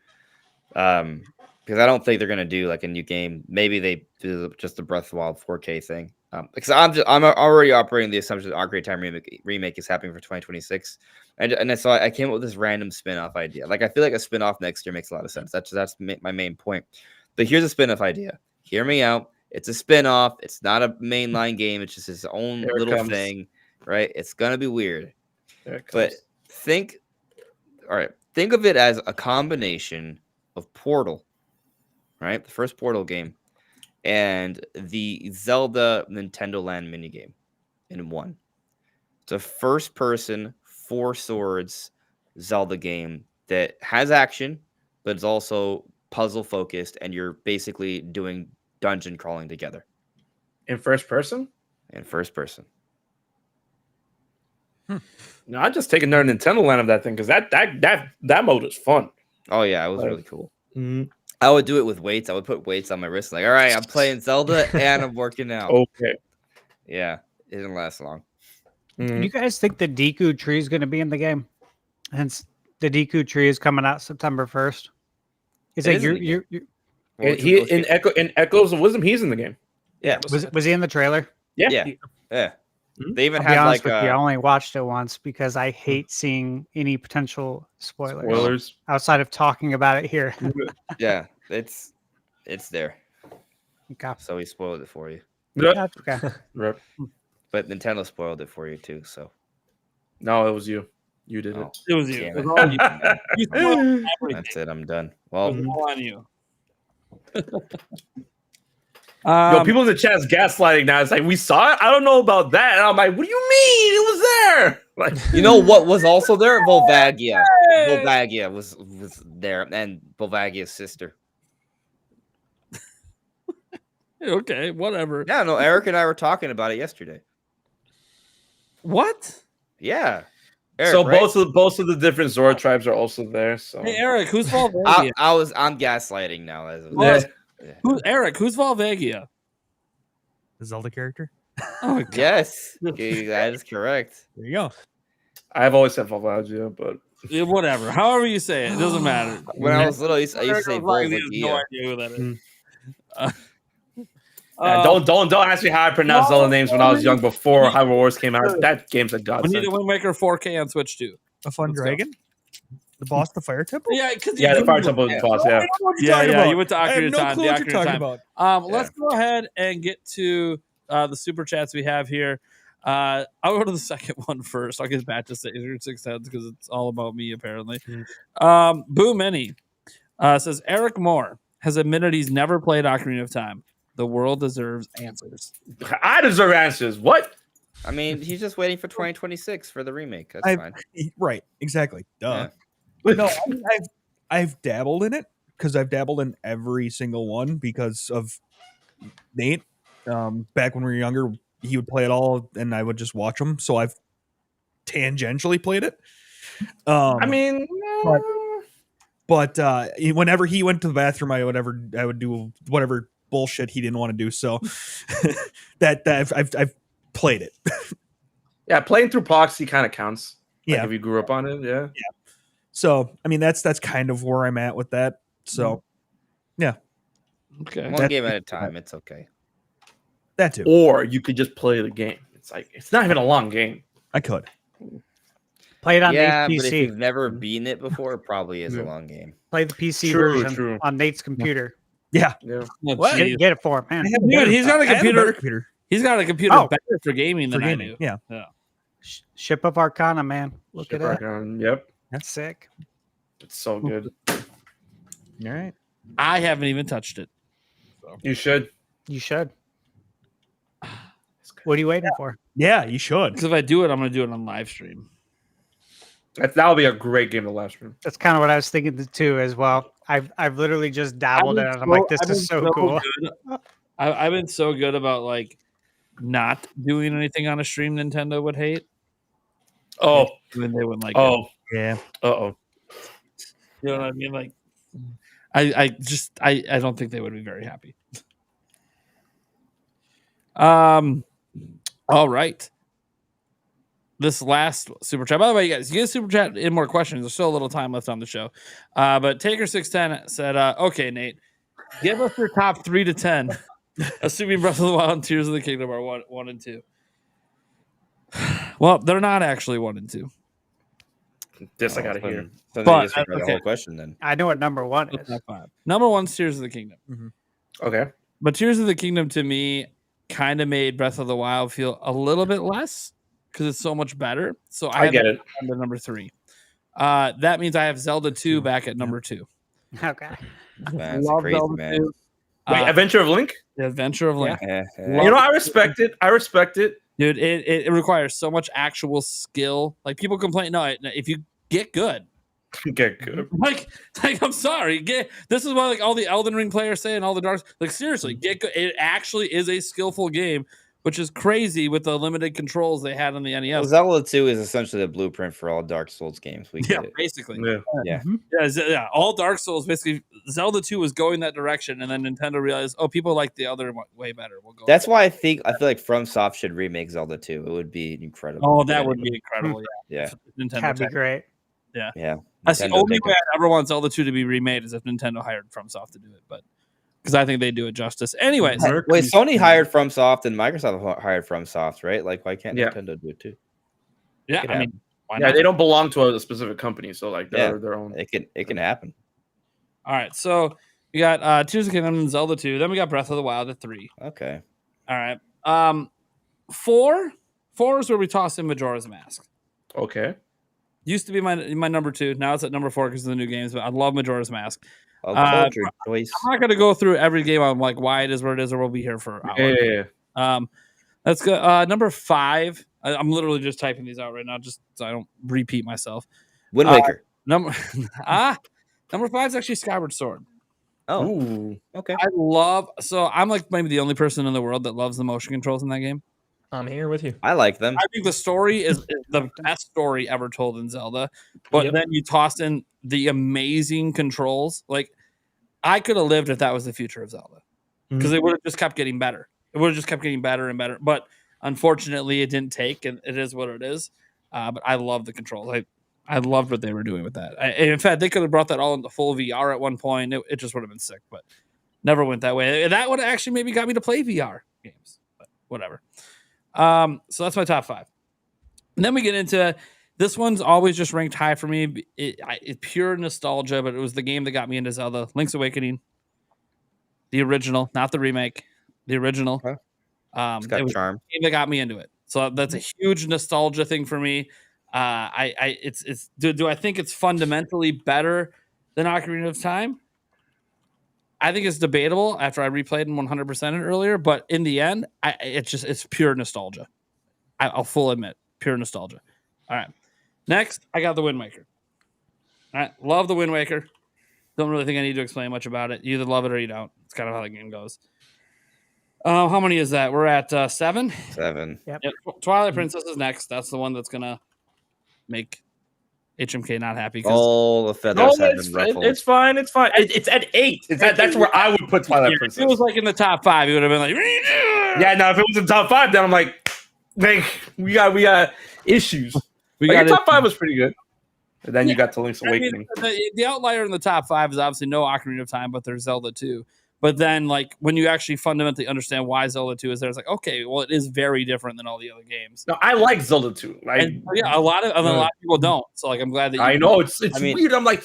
Because I don't think they're gonna do like a new game. Maybe they do just the Breath of the Wild 4K thing. Because I'm already operating the assumption that Ocarina of Time remake is happening for 2026, and so I came up with this random spin-off idea. Like I feel like a spin-off next year makes a lot of sense. That's my main point. But here's a spin-off idea. Hear me out. It's a spin-off. It's not a mainline game. It's just its own little thing, right? It's gonna be weird. But think of it as a combination of Portal, right? The first Portal game, and the Zelda Nintendo Land minigame in one. It's a first-person, 4 swords Zelda game that has action, but it's also puzzle-focused, and you're basically doing dungeon crawling together. In first person? In first person. No, I just take another Nintendo Land of that thing because that mode is fun. Oh yeah, it was really cool. Mm-hmm. I would do it with weights. I would put weights on my wrist. Like, all right, I'm playing Zelda and I'm working out. Okay. Yeah, it didn't last long. Do you guys think the Deku tree is going to be in the game? Hence, the Deku tree is coming out September 1st. Is it you? In Echoes of Wisdom, he's in the game. Yeah. Was he in the trailer? Yeah. They even I'll be had honest like with you, I only watched it once because I hate seeing any potential spoilers outside of talking about it here. Yeah, it's there. Okay. So he spoiled it for you. That's okay. But Nintendo spoiled it for you too. So no, it was you. You did it. It was you. Damn It it. was all you. That's it. I'm done. Well, It was all on you. Yo, people in the chat is gaslighting now. It's like, we saw it? I don't know about that. And I'm like, what do you mean? It was there. Like, you know what was also there? Volvagia. Volvagia was there, and Volvagia's sister. Okay, whatever. Yeah, no, Eric and I were talking about it yesterday. What? Yeah. Eric, so right? both of the different Zora tribes are also there. So Hey, Eric, who's Volvagia? I'm gaslighting now. Eric, who's Volvagia? The Zelda character. Oh my God. Yes, that is correct. There you go. I've always said Volvagia, but Yeah, whatever. However you say it, it doesn't matter. When I was little, I used to Eric say Volvagia has no Volvagia. idea who that is. yeah, don't ask me how I pronounced Zelda names when I was young before Hyrule Wars came out. That game's a We need godsend. a Wind Waker 4K on Switch too. A fun Let's go. dragon. The boss, the fire temple. Yeah, because Yeah, the Fire Temple is boss. Yeah. You went to I have Ocarina no Time. clue The what you're Ocarina talking Time. about. Let's go ahead and get to the super chats we have here. I'll go to the second one first. I'll get back to 6 cents because it's all about me apparently. Boo Many says Eric Moore has admitted he's never played Ocarina of Time. The world deserves answers. I deserve answers. What? I mean, he's just waiting for 2026 for the remake. That's fine. Right, exactly. Duh. Yeah. No, I've dabbled in it because I've dabbled in every single one because of Nate. Back when we were younger, he would play it all, and I would just watch him. So I've tangentially played it. I mean, but whenever he went to the bathroom, I would do whatever bullshit he didn't want to do. So that I've played it. yeah, playing through proxy kind of counts. Like Yeah. if you grew up on it, yeah. So I mean, that's kind of where I'm at with that. So yeah, Okay. One game at a time. It's okay. that too. Or you could just play the game. It's like it's not even a long game. I could. Play it on Yeah, Nate's but if PC. you've never beaten it before, it probably is a long game. Play the PC True, version true. on Nate's computer. Yeah. Yeah. Oh, What? geez. Get it for him, man. I have a Dude, better- he's got a I have computer. better computer He's got a computer Oh. better for gaming for than gaming. I do. Yeah. Ship of Arcana, man. Look at that. Yep. That's sick. It's so good. All right. I haven't even touched it. You should. You should. What are you waiting for? Yeah, you should. Because if I do it, I'm going to do it on live stream. That'll be a great game to live stream. That's kind of what I was thinking too as well. I've literally just dabbled in it. I'm like, this is so cool. Good. I've been so good about like not doing anything on a stream Nintendo would hate. Oh. Then they wouldn't like Oh. it. Yeah. Uh-oh. You know what I mean? Like I don't think they would be very happy. All right. This last super chat. By the way, you guys, you get super chat in more questions. There's still a little time left on the show. But Taker610 said, okay, Nate, give us your top 3 to 10, assuming Breath of the Wild and Tears of the Kingdom are 1 and 2. Well, they're not actually 1 and 2. This I gotta hear. So But, they just read the okay. whole question then. I know what number one is. Top 5. Number 1's Tears of the Kingdom. Okay. But Tears of the Kingdom to me kind of made Breath of the Wild feel a little bit less because it's so much better. So I get it. Under number 3. That means I have Zelda 2 back at number 2. Okay. That's Love crazy, Zelda man. 2. Wait, Adventure of Link? The Adventure of Link. Yeah. You know, I respect it. I respect it. Dude, it requires so much actual skill. Like people complain, no, if you get good, Get good. like I'm sorry, this is what like all the Elden Ring players say and all the Dark. Like seriously, get good. It actually is a skillful game, which is crazy with the limited controls they had on the NES. Well, Zelda 2 is essentially the blueprint for all Dark Souls games. We get it. basically. Yeah. Yeah, all Dark Souls basically. Zelda 2 was going that direction, and then Nintendo realized, oh, people like the other one way better. We'll go. That's why I feel like FromSoft should remake Zelda 2. It would be incredible. Oh, that would be incredible. Yeah. Nintendo. That'd be great. Yeah. That's the Nintendo only take way I'd ever want Zelda 2 to be remade is if Nintendo hired FromSoft to do it, but because I think they do it justice. Anyways, Wait, Sony hired FromSoft and Microsoft hired FromSoft, right? Like, why can't Yeah. Nintendo do it too? yeah, It I mean, why Yeah, not? they don't belong to a specific company, so like they're Yeah. their own. It can happen. All right, so we got Tears of the Kingdom and Zelda 2. Then we got Breath of the Wild at 3. Okay. All right, 4 is where we toss in Majora's Mask. Okay. Used to be my number 2. Now it's at number 4 because of the new games. But I love Majora's Mask. A culture choice. I'm not going to go through every game on like why it is what it is, or we'll be here for hours. Yeah. Let's go. Number 5. I'm literally just typing these out right now, just so I don't repeat myself. Wind Waker. Number 5 is actually Skyward Sword. Oh, Ooh. okay. I'm like maybe the only person in the world that loves the motion controls in that game. I'm here with you. I like them. I think the story is the best story ever told in Zelda, but then you toss in the amazing controls. Like I could have lived if that was the future of Zelda, because it would have just kept getting better. It would have just kept getting better and better. But unfortunately, it didn't take, and it is what it is. But I love the controls. I loved what they were doing with that. In fact, they could have brought that all into full VR at one point. It just would have been sick, but never went that way. That would have actually maybe got me to play VR games, but whatever. So that's my top 5. And then we get into this one's always just ranked high for me. It's pure nostalgia, but it was the game that got me into Zelda. Link's Awakening, the original, not the remake, the original. Okay. It's It got was charm. the game that got me into it. So that's a huge nostalgia thing for me. Do I think it's fundamentally better than Ocarina of Time? I think it's debatable after I replayed and 100% it earlier, but in the end, it's pure nostalgia. I'll full admit, pure nostalgia. All right. Next, I got the Wind Waker. All right. Love the Wind Waker. Don't really think I need to explain much about it. You either love it or you don't. It's kind of how the game goes. How many is that? We're at 7. 7. Yep. Yep. Twilight Princess is next. That's the one that's going to make HMK not happy. All the feathers No, have it's, been ruffled. it's fine. It's fine. It's at 8. That's where I would put Twilight If Princess. it was like in the top 5, you would have been like, Yeah, no. If it was in top 5, then I'm like we got issues. Your top 5 was pretty good. And then you got to Link's Awakening. The outlier in the top 5 is obviously no Ocarina of Time, but there's Zelda 2. But then, like, when you actually fundamentally understand why Zelda 2 is there, it's like, okay, well, it is very different than all the other games. No, I like Zelda 2. And, yeah, a lot of people don't. So, like, I'm glad that you I know it's weird. I'm like,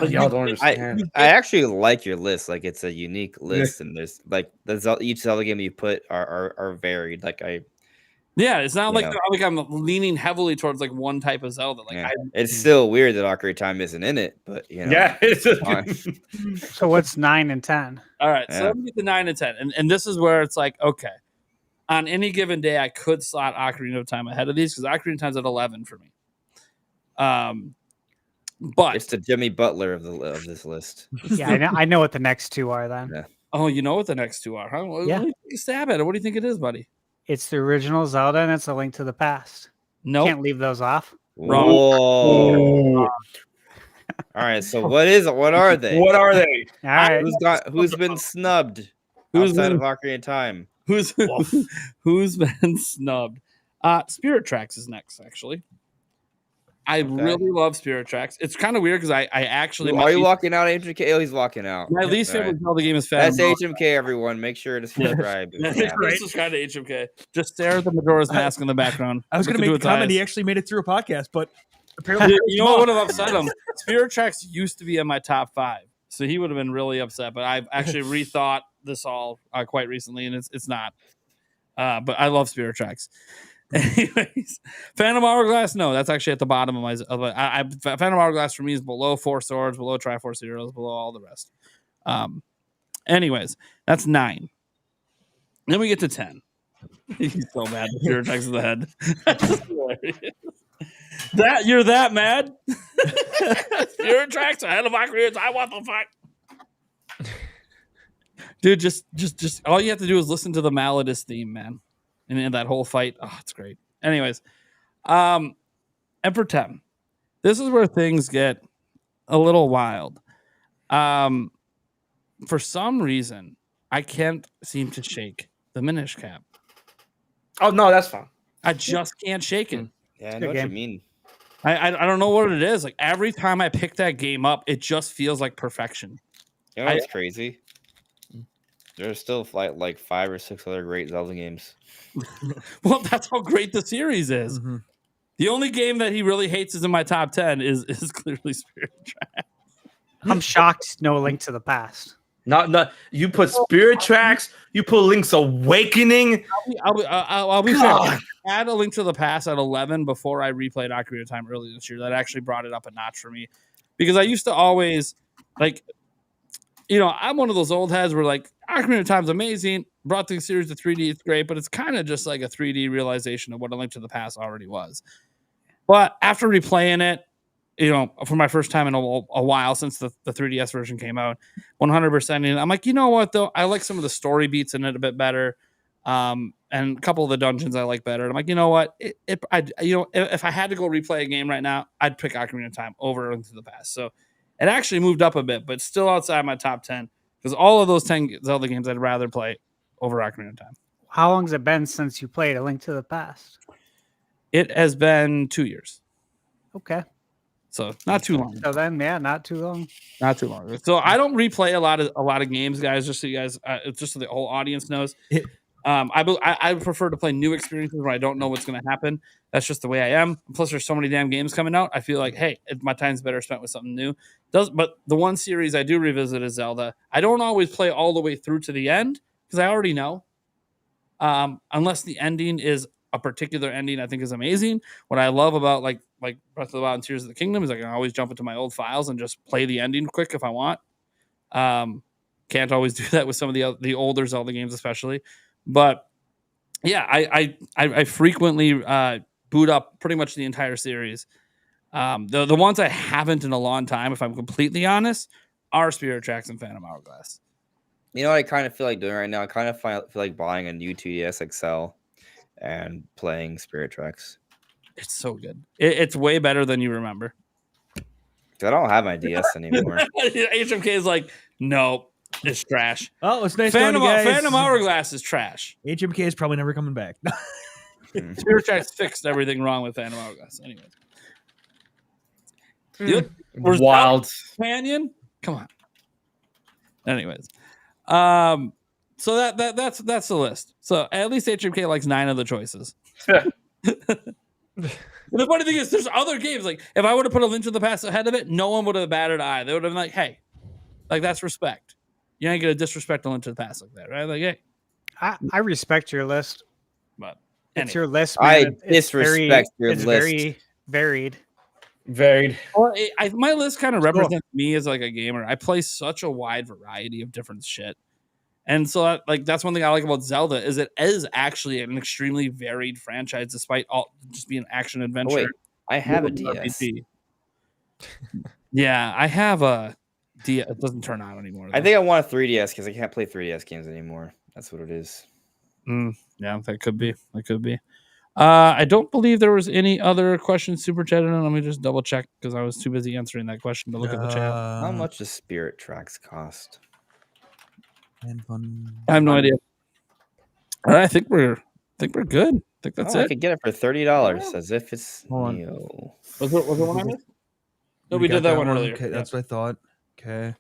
y'all don't understand. I actually like your list. Like, it's a unique list, and there's like each Zelda game you put are varied. Like it's not like I'm leaning heavily towards like one type of Zelda. Like, it's still weird that Ocarina of Time isn't in it, but it's so what's 9 and 10? All right, so let me get the 9 and 10, and this is where it's like, okay, on any given day, I could slot Ocarina of Time ahead of these because Ocarina of Time's at 11 for me. But it's the Jimmy Butler of this list. Yeah, I know what the next two are then. Yeah. Oh, you know what the next two are, huh? Well, yeah. Take a stab at it. What do you think it is, buddy? It's the original Zelda and it's A Link to the Past. No, Can't leave those off. Wrong. Whoa. All right, so what are they? What are they? All right. Who's been snubbed outside of Ocarina of Time? Who's been snubbed? Spirit Tracks is next, actually. I really love Spirit Tracks. It's kind of weird because I actually... Are you walking out, HMK? Oh, he's walking out. My least favorite Zelda game is Phantom. That's HMK, everyone. Make sure to subscribe. Subscribe to HMK. Just stare at the Majora's Mask in the background. I was going to make a comment. He actually made it through a podcast, but apparently... You know what would have upset him? Spirit Tracks used to be in my top 5. So he would have been really upset. But I've actually rethought this all quite recently, and it's not. But I love Spirit Tracks. Anyways, Phantom Hourglass, no, that's actually at the bottom of my. Phantom Hourglass for me is below Four Swords, below Triforce Heroes, below all the rest. Anyways, that's 9. Then we get to 10. He's so mad. Spirit Tracks in the head. That you're that mad? Spirit Tracks ahead of Ocarina. I want the fight. Dude, just all you have to do is listen to the Malladus theme, man. And in that whole fight, it's great. Anyways, and for 10, this is where things get a little wild. For some reason, I can't seem to shake the Minish Cap. Oh no, that's fine. I just can't shake it. Yeah, I know what you mean. I don't know what it is. Like every time I pick that game up, it just feels like perfection. You know what's crazy? There's still like 5 or 6 other great Zelda games. Well, that's how great the series is. Mm-hmm. The only game that he really hates is in my top 10 is clearly Spirit Tracks. I'm shocked no Link to the Past. Not you put Spirit Tracks, you put Link's Awakening. I'll be fair. I had a Link to the Past at 11 before I replayed Ocarina of Time earlier this year. That actually brought it up a notch for me. Because I used to always, like, I'm one of those old heads where, like, Ocarina of Time's amazing, brought the series to 3D, it's great, but it's kind of just like a 3D realization of what A Link to the Past already was. But after replaying it, for my first time in a while since the 3DS version came out, 100%, I'm like, you know what, though? I like some of the story beats in it a bit better, and a couple of the dungeons I like better. And I'm like, you know what? If I had to go replay a game right now, I'd pick Ocarina of Time over A Link to the Past. So it actually moved up a bit, but still outside my top 10. Because all of those 10 Zelda games I'd rather play over Ocarina of Time. How long has it been since you played A Link to the Past? It has been 2 years. Okay. So not too long. So then, not too long. Not too long. So I don't replay a lot of games, guys. Just so you guys, just so the whole audience knows. I prefer to play new experiences where I don't know what's going to happen. That's just the way I am. Plus, there's so many damn games coming out. I feel like, hey, my time's better spent with something new. But the one series I do revisit is Zelda. I don't always play all the way through to the end because I already know. Unless the ending is a particular ending I think is amazing. What I love about like Breath of the Wild and Tears of the Kingdom is I can always jump into my old files and just play the ending quick if I want. Can't always do that with some of the older Zelda games, especially. But yeah, I frequently boot up pretty much the entire series. The ones I haven't in a long time, if I'm completely honest, are Spirit Tracks and Phantom Hourglass. You know what I kind of feel like doing right now? I kind of feel like buying a new 2DS XL and playing Spirit Tracks. It's so good. It's way better than you remember. I don't have my DS anymore. HMK is like, nope, it's trash. Oh, it's nice. Phantom Hourglass is trash. HMK is probably never coming back. Spirit Tracks fixed everything wrong with Phantom Hourglass. Anyway. Wild Canyon? Come on. Anyways. So that's the list. So at least HMK likes 9 of the choices. The funny thing is, there's other games. Like, if I would have put a Link to the Past ahead of it, no one would have batted an eye. They would have been like, hey, like, that's respect. You ain't going to disrespect a Link to the Past like that, right? Like, hey. I respect your list. But it's your list, man. I disrespect your list. It's very varied. Well, my list kind of represents me as, like, a gamer. I play such a wide variety of different shit. And so, like, that's one thing I like about Zelda is it is actually an extremely varied franchise, despite all just being action adventure. Oh, wait, I have a DS. Yeah, I have a DS. It doesn't turn on anymore. I think I want a 3DS because I can't play 3DS games anymore. That's what it is. Yeah, that could be. I don't believe there was any other questions super chatted in. Let me just double check because I was too busy answering that question to look at the chat. How much does Spirit Tracks cost? I have no idea. All right, I think we're good. I think that's it. I could get it for $30 as if it's Neo. Was it one I missed? No, we did that one earlier. Okay, that's what I thought. Okay.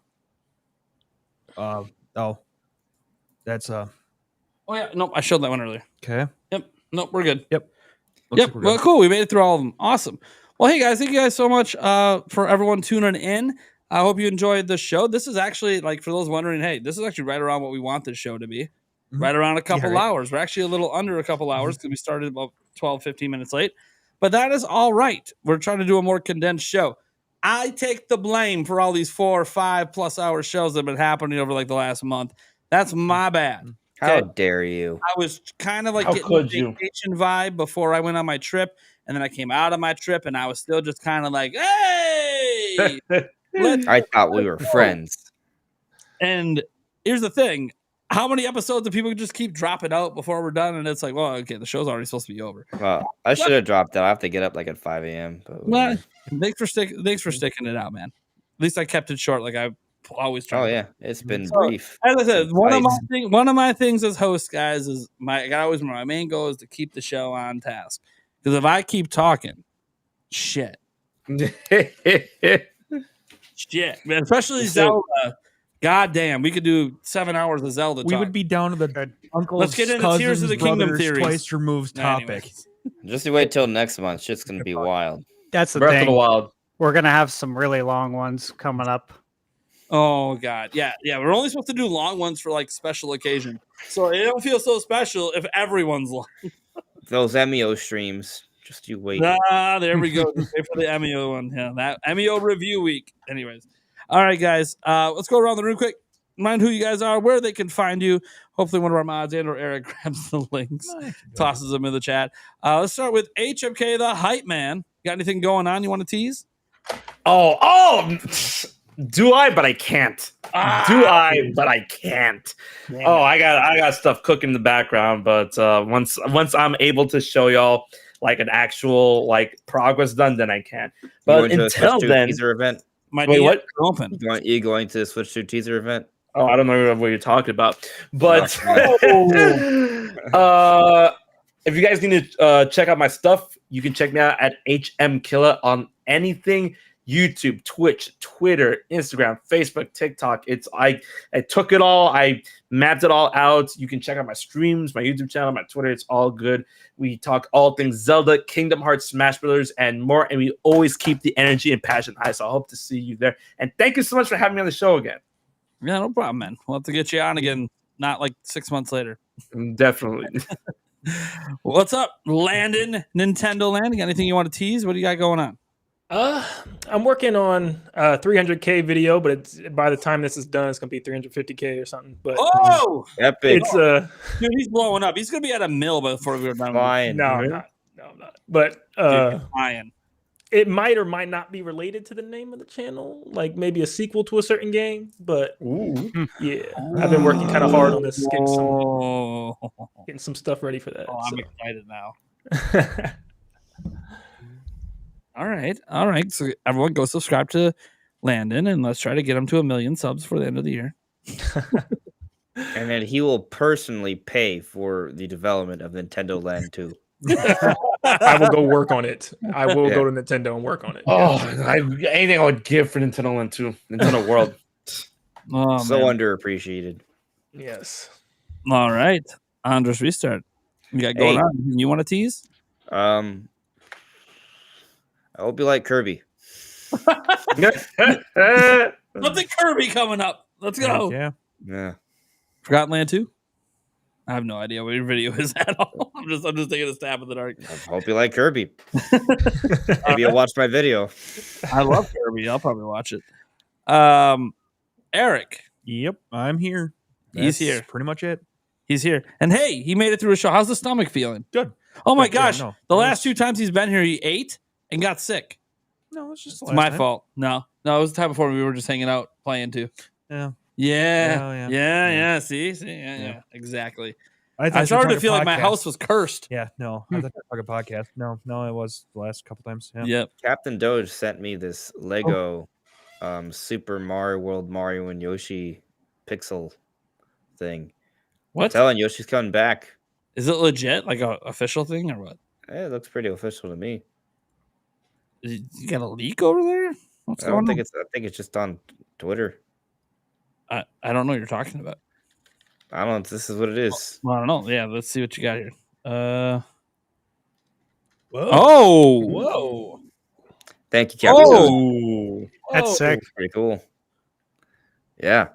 That's Oh yeah, nope. I showed that one earlier. Okay. Yep. Nope. We're good. Yep. Yep. Well, cool. We made it through all of them. Awesome. Well, hey guys, thank you guys so much for everyone tuning in. I hope you enjoyed the show. This is actually, like, for those wondering, hey, this is actually right around what we want this show to be. Mm-hmm. Right around a couple hours. We're actually a little under a couple hours because we started about 12, 15 minutes late. But that is all right. We're trying to do a more condensed show. I take the blame for all these 4 or 5+ hour shows that have been happening over, like, the last month. That's my bad. How dare you? I was kind of like getting a vacation vibe before I went on my trip. And then I came out of my trip and I was still just kind of like, hey! I thought we were friends. And here's the thing. How many episodes do people just keep dropping out before we're done? And it's like, well, okay, the show's already supposed to be over. Well, I should have dropped that. I have to get up like at 5 a.m. Well, thanks for sticking it out, man. At least I kept it short like I always try. Oh, yeah. It's been brief. As I said, one of my things as host, guys, is my main goal is to keep the show on task. Because if I keep talking, shit, man, especially Zelda. God damn, we could do 7 hours of Zelda. We would be down to the uncle's Let's get into Tears of the Kingdom theories. Twice removed topic. Anyways. Just wait till next month. Shit's gonna be wild. That's the Breath thing. of the Wild. We're gonna have some really long ones coming up. Oh God, yeah. We're only supposed to do long ones for like special occasion, so it don't feel so special if everyone's long. Those MEO streams. Just you wait. There we go. Wait for the MEO one. Yeah, that MEO review week. Anyways, all right, guys. Let's go around the room quick. Mind who you guys are, where they can find you. Hopefully, one of our mods and or Eric grabs the links, tosses them in the chat. Let's start with HMK, the hype man. Got anything going on you want to tease? Oh. Do I? But I can't. Do I? But I can't. Man. Oh, I got stuff cooking in the background. But once I'm able to show y'all like an actual like progress done, then I can. But until then, teaser event. Wait, what? Open. You going to switch to teaser event? Oh, I don't know what you're talking about. But if you guys need to check out my stuff, you can check me out at HMKilla on anything. YouTube, Twitch, Twitter, Instagram, Facebook, TikTok. I took it all. I mapped it all out. You can check out my streams, my YouTube channel, my Twitter. It's all good. We talk all things Zelda, Kingdom Hearts, Smash Brothers, and more. And we always keep the energy and passion high. So I hope to see you there. And thank you so much for having me on the show again. Yeah, no problem, man. We'll have to get you on again, not like 6 months later. Definitely. What's up, Landon? Nintendo Land? Got anything you want to tease? What do you got going on? I'm working on a 300K video, but it's by the time this is done, it's gonna be 350K or something. But epic! It's dude, he's blowing up. He's gonna be at $1 million before we're done. Fine. No, I'm not. But it might or might not be related to the name of the channel, like maybe a sequel to a certain game. But yeah, I've been working kind of hard on this, getting some stuff ready for that. Oh, I'm excited now. All right. So everyone go subscribe to Landon and let's try to get him to 1 million subs for the end of the year. And then he will personally pay for the development of Nintendo Land 2. I will go work on it. I will go to Nintendo and work on it. Anything I would give for Nintendo Land 2, Nintendo World. So underappreciated. Yes. All right. Andres, restart. You got going on. You want to tease? I hope you like Kirby. Something Kirby coming up. Let's go. Yeah. Forgotten Land 2? I have no idea what your video is at all. I'm just taking a stab in the dark. I hope you like Kirby. Maybe you'll watch my video. I love Kirby. I'll probably watch it. Eric. Yep, I'm here. He's here. Pretty much it. He's here. And hey, he made it through a show. How's the stomach feeling? Good. Oh my gosh. no. The last 2 times he's been here, he ate and got sick. No, it's just It's my fault. No, it was the time before we were just hanging out playing too. Yeah. Yeah. See, yeah. Exactly. I thought you were started to talking feel like my podcast. house was cursed. Yeah, no. I thought you were talking podcast. No, it was the last couple times. Yeah. Yep. Captain Doge sent me this Lego Super Mario World Mario and Yoshi pixel thing. What? I'm telling Yoshi's coming back. Is it legit? Like a official thing or what? It looks pretty official to me. You got a leak over there? What's I going on? think it's just on Twitter. I don't know what you're talking about. I don't know if this is what it is. Well, I don't know. Yeah, let's see what you got here. Whoa. Whoa. Thank you, Captain Doge. Oh. That's sick. Pretty cool. Yeah.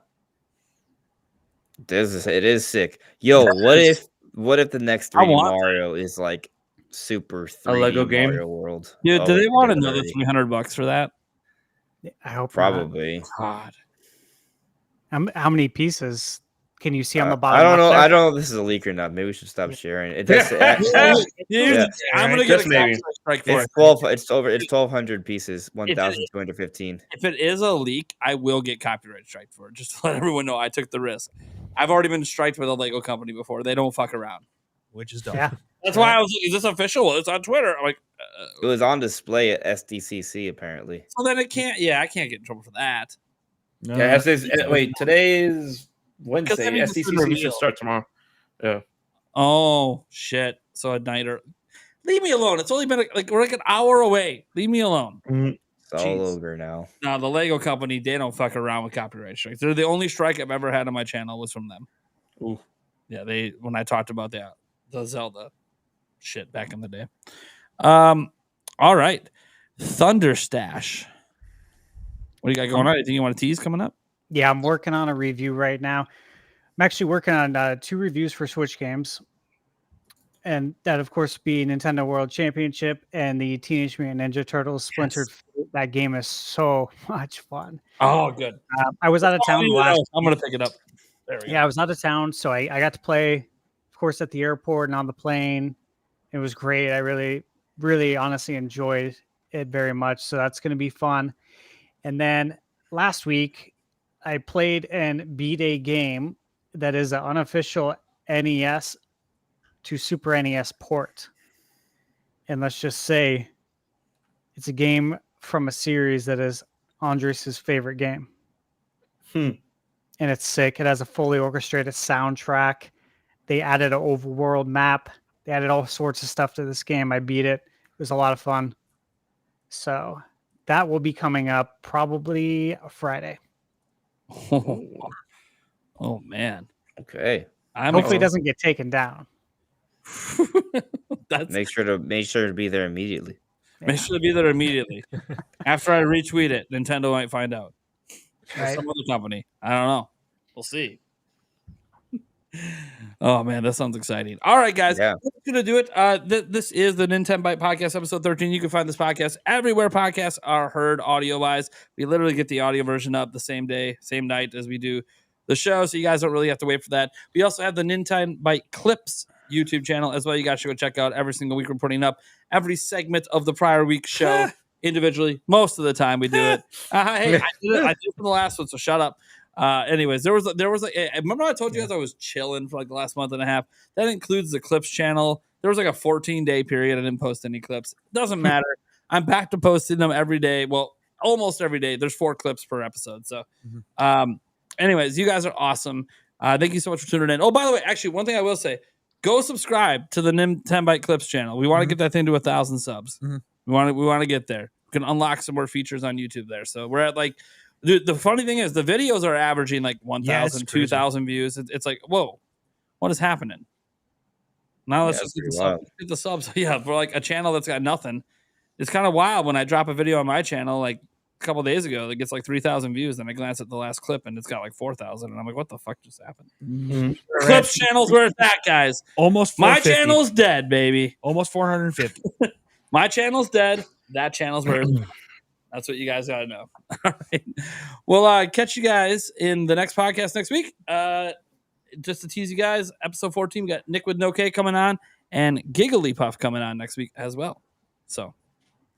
It is sick. Yo, what if the next 3D Mario is like super 3D Lego game? Mario World? Dude, do they want it'd be another already- $300 for that? I hope not. Probably. God. How many pieces can you see on the I bottom? don't know. left there? I don't know if this is a leak or not. Maybe we should stop sharing it. Does, Dude, I'm gonna get Just a maybe. copyright strike for it. it's 12. It's over. It's 1,200 pieces. 1,215. If it is a leak, I will get copyright strike for it. Just to let everyone know I took the risk. I've already been striked with a Lego company before. They don't fuck around. Which is dumb. Yeah. That's why I was like, is this official? Well, it's on Twitter. I'm like, It was on display at SDCC apparently. so then it can't. Yeah, I can't get in trouble for that. No, Yeah, wait, today is Because that Wednesday. means it's been SDCC should revealed. start tomorrow. Yeah. Oh shit! So at night or leave me alone. It's only been we're like an hour away. Leave me alone. It's all Jeez. over now. No, the Lego company, they don't fuck around with copyright strikes. They're the only strike I've ever had on my channel was from them. Ooh. Yeah, when I talked about the Zelda shit back in the day. All right. Thunder Stash. What do you got going on? Anything you want to tease coming up? Yeah, I'm working on a review right now. I'm actually working on 2 reviews for Switch games. And that, of course, be Nintendo World Championship and the Teenage Mutant Ninja Turtles Splintered Fate. That game is so much fun. Oh, good. I was out of town last. I'm going to pick it up. There we go. Yeah, I was out of town, so I got to play, of course, at the airport and on the plane. It was great. I really, really honestly enjoyed it very much. So that's going to be fun. And then last week, I played and beat a game that is an unofficial NES to Super NES port. And let's just say it's a game from a series that is Andres' favorite game. And it's sick. It has a fully orchestrated soundtrack. They added an overworld map. They added all sorts of stuff to this game. I beat it. It was a lot of fun. So that will be coming up probably Friday. Oh man. Okay. Hopefully it doesn't get taken down. Make sure to be there immediately. Make sure to be there immediately. After I retweet it, Nintendo might find out. Or Right. some other company. I don't know. We'll see. Oh man, that sounds exciting. All right, guys, Yeah. that's gonna do it. This is the Nintenbyte Podcast, episode 13. You can find this podcast everywhere podcasts are heard audio wise. We literally get the audio version up the same day, same night as we do the show, so you guys don't really have to wait for that. We also have the Nintenbyte Clips YouTube channel as well. You guys should go check out every single week. We're putting up every segment of the prior week's show individually. Most of the time we do it. Hey, I did it for the last one, so shut up. Anyways, there was like, remember I told you guys I was chilling for like the last month and a half. That includes the clips channel. There was like a 14-day period I didn't post any clips. Doesn't matter. I'm back to posting them every day. Well, almost every day. There's 4 clips per episode. So, anyways, you guys are awesome. Thank you so much for tuning in. Oh, by the way, actually, one thing I will say: go subscribe to the Nintenbyte Clips channel. We want to get that thing to 1,000 subs. We want to get there. We can unlock some more features on YouTube there. So we're Dude, the funny thing is the videos are averaging like 1,000, 2,000 views. It's like, whoa, what is happening? Now let's just get the subs. Yeah, for like a channel that's got nothing. It's kind of wild when I drop a video on my channel like a couple days ago that gets like 3,000 views. Then I glance at the last clip and it's got like 4,000. And I'm like, what the fuck just happened? Clips channel's where it's at, guys. Almost my channel's dead, baby. Almost 450. My channel's dead. That channel's where it's at. That's what you guys got to know. All right. We'll catch you guys in the next podcast next week. Just to tease you guys, episode 14, we got Nick with No K coming on and Giggly Puff coming on next week as well. So,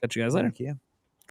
catch you guys later. Thank you.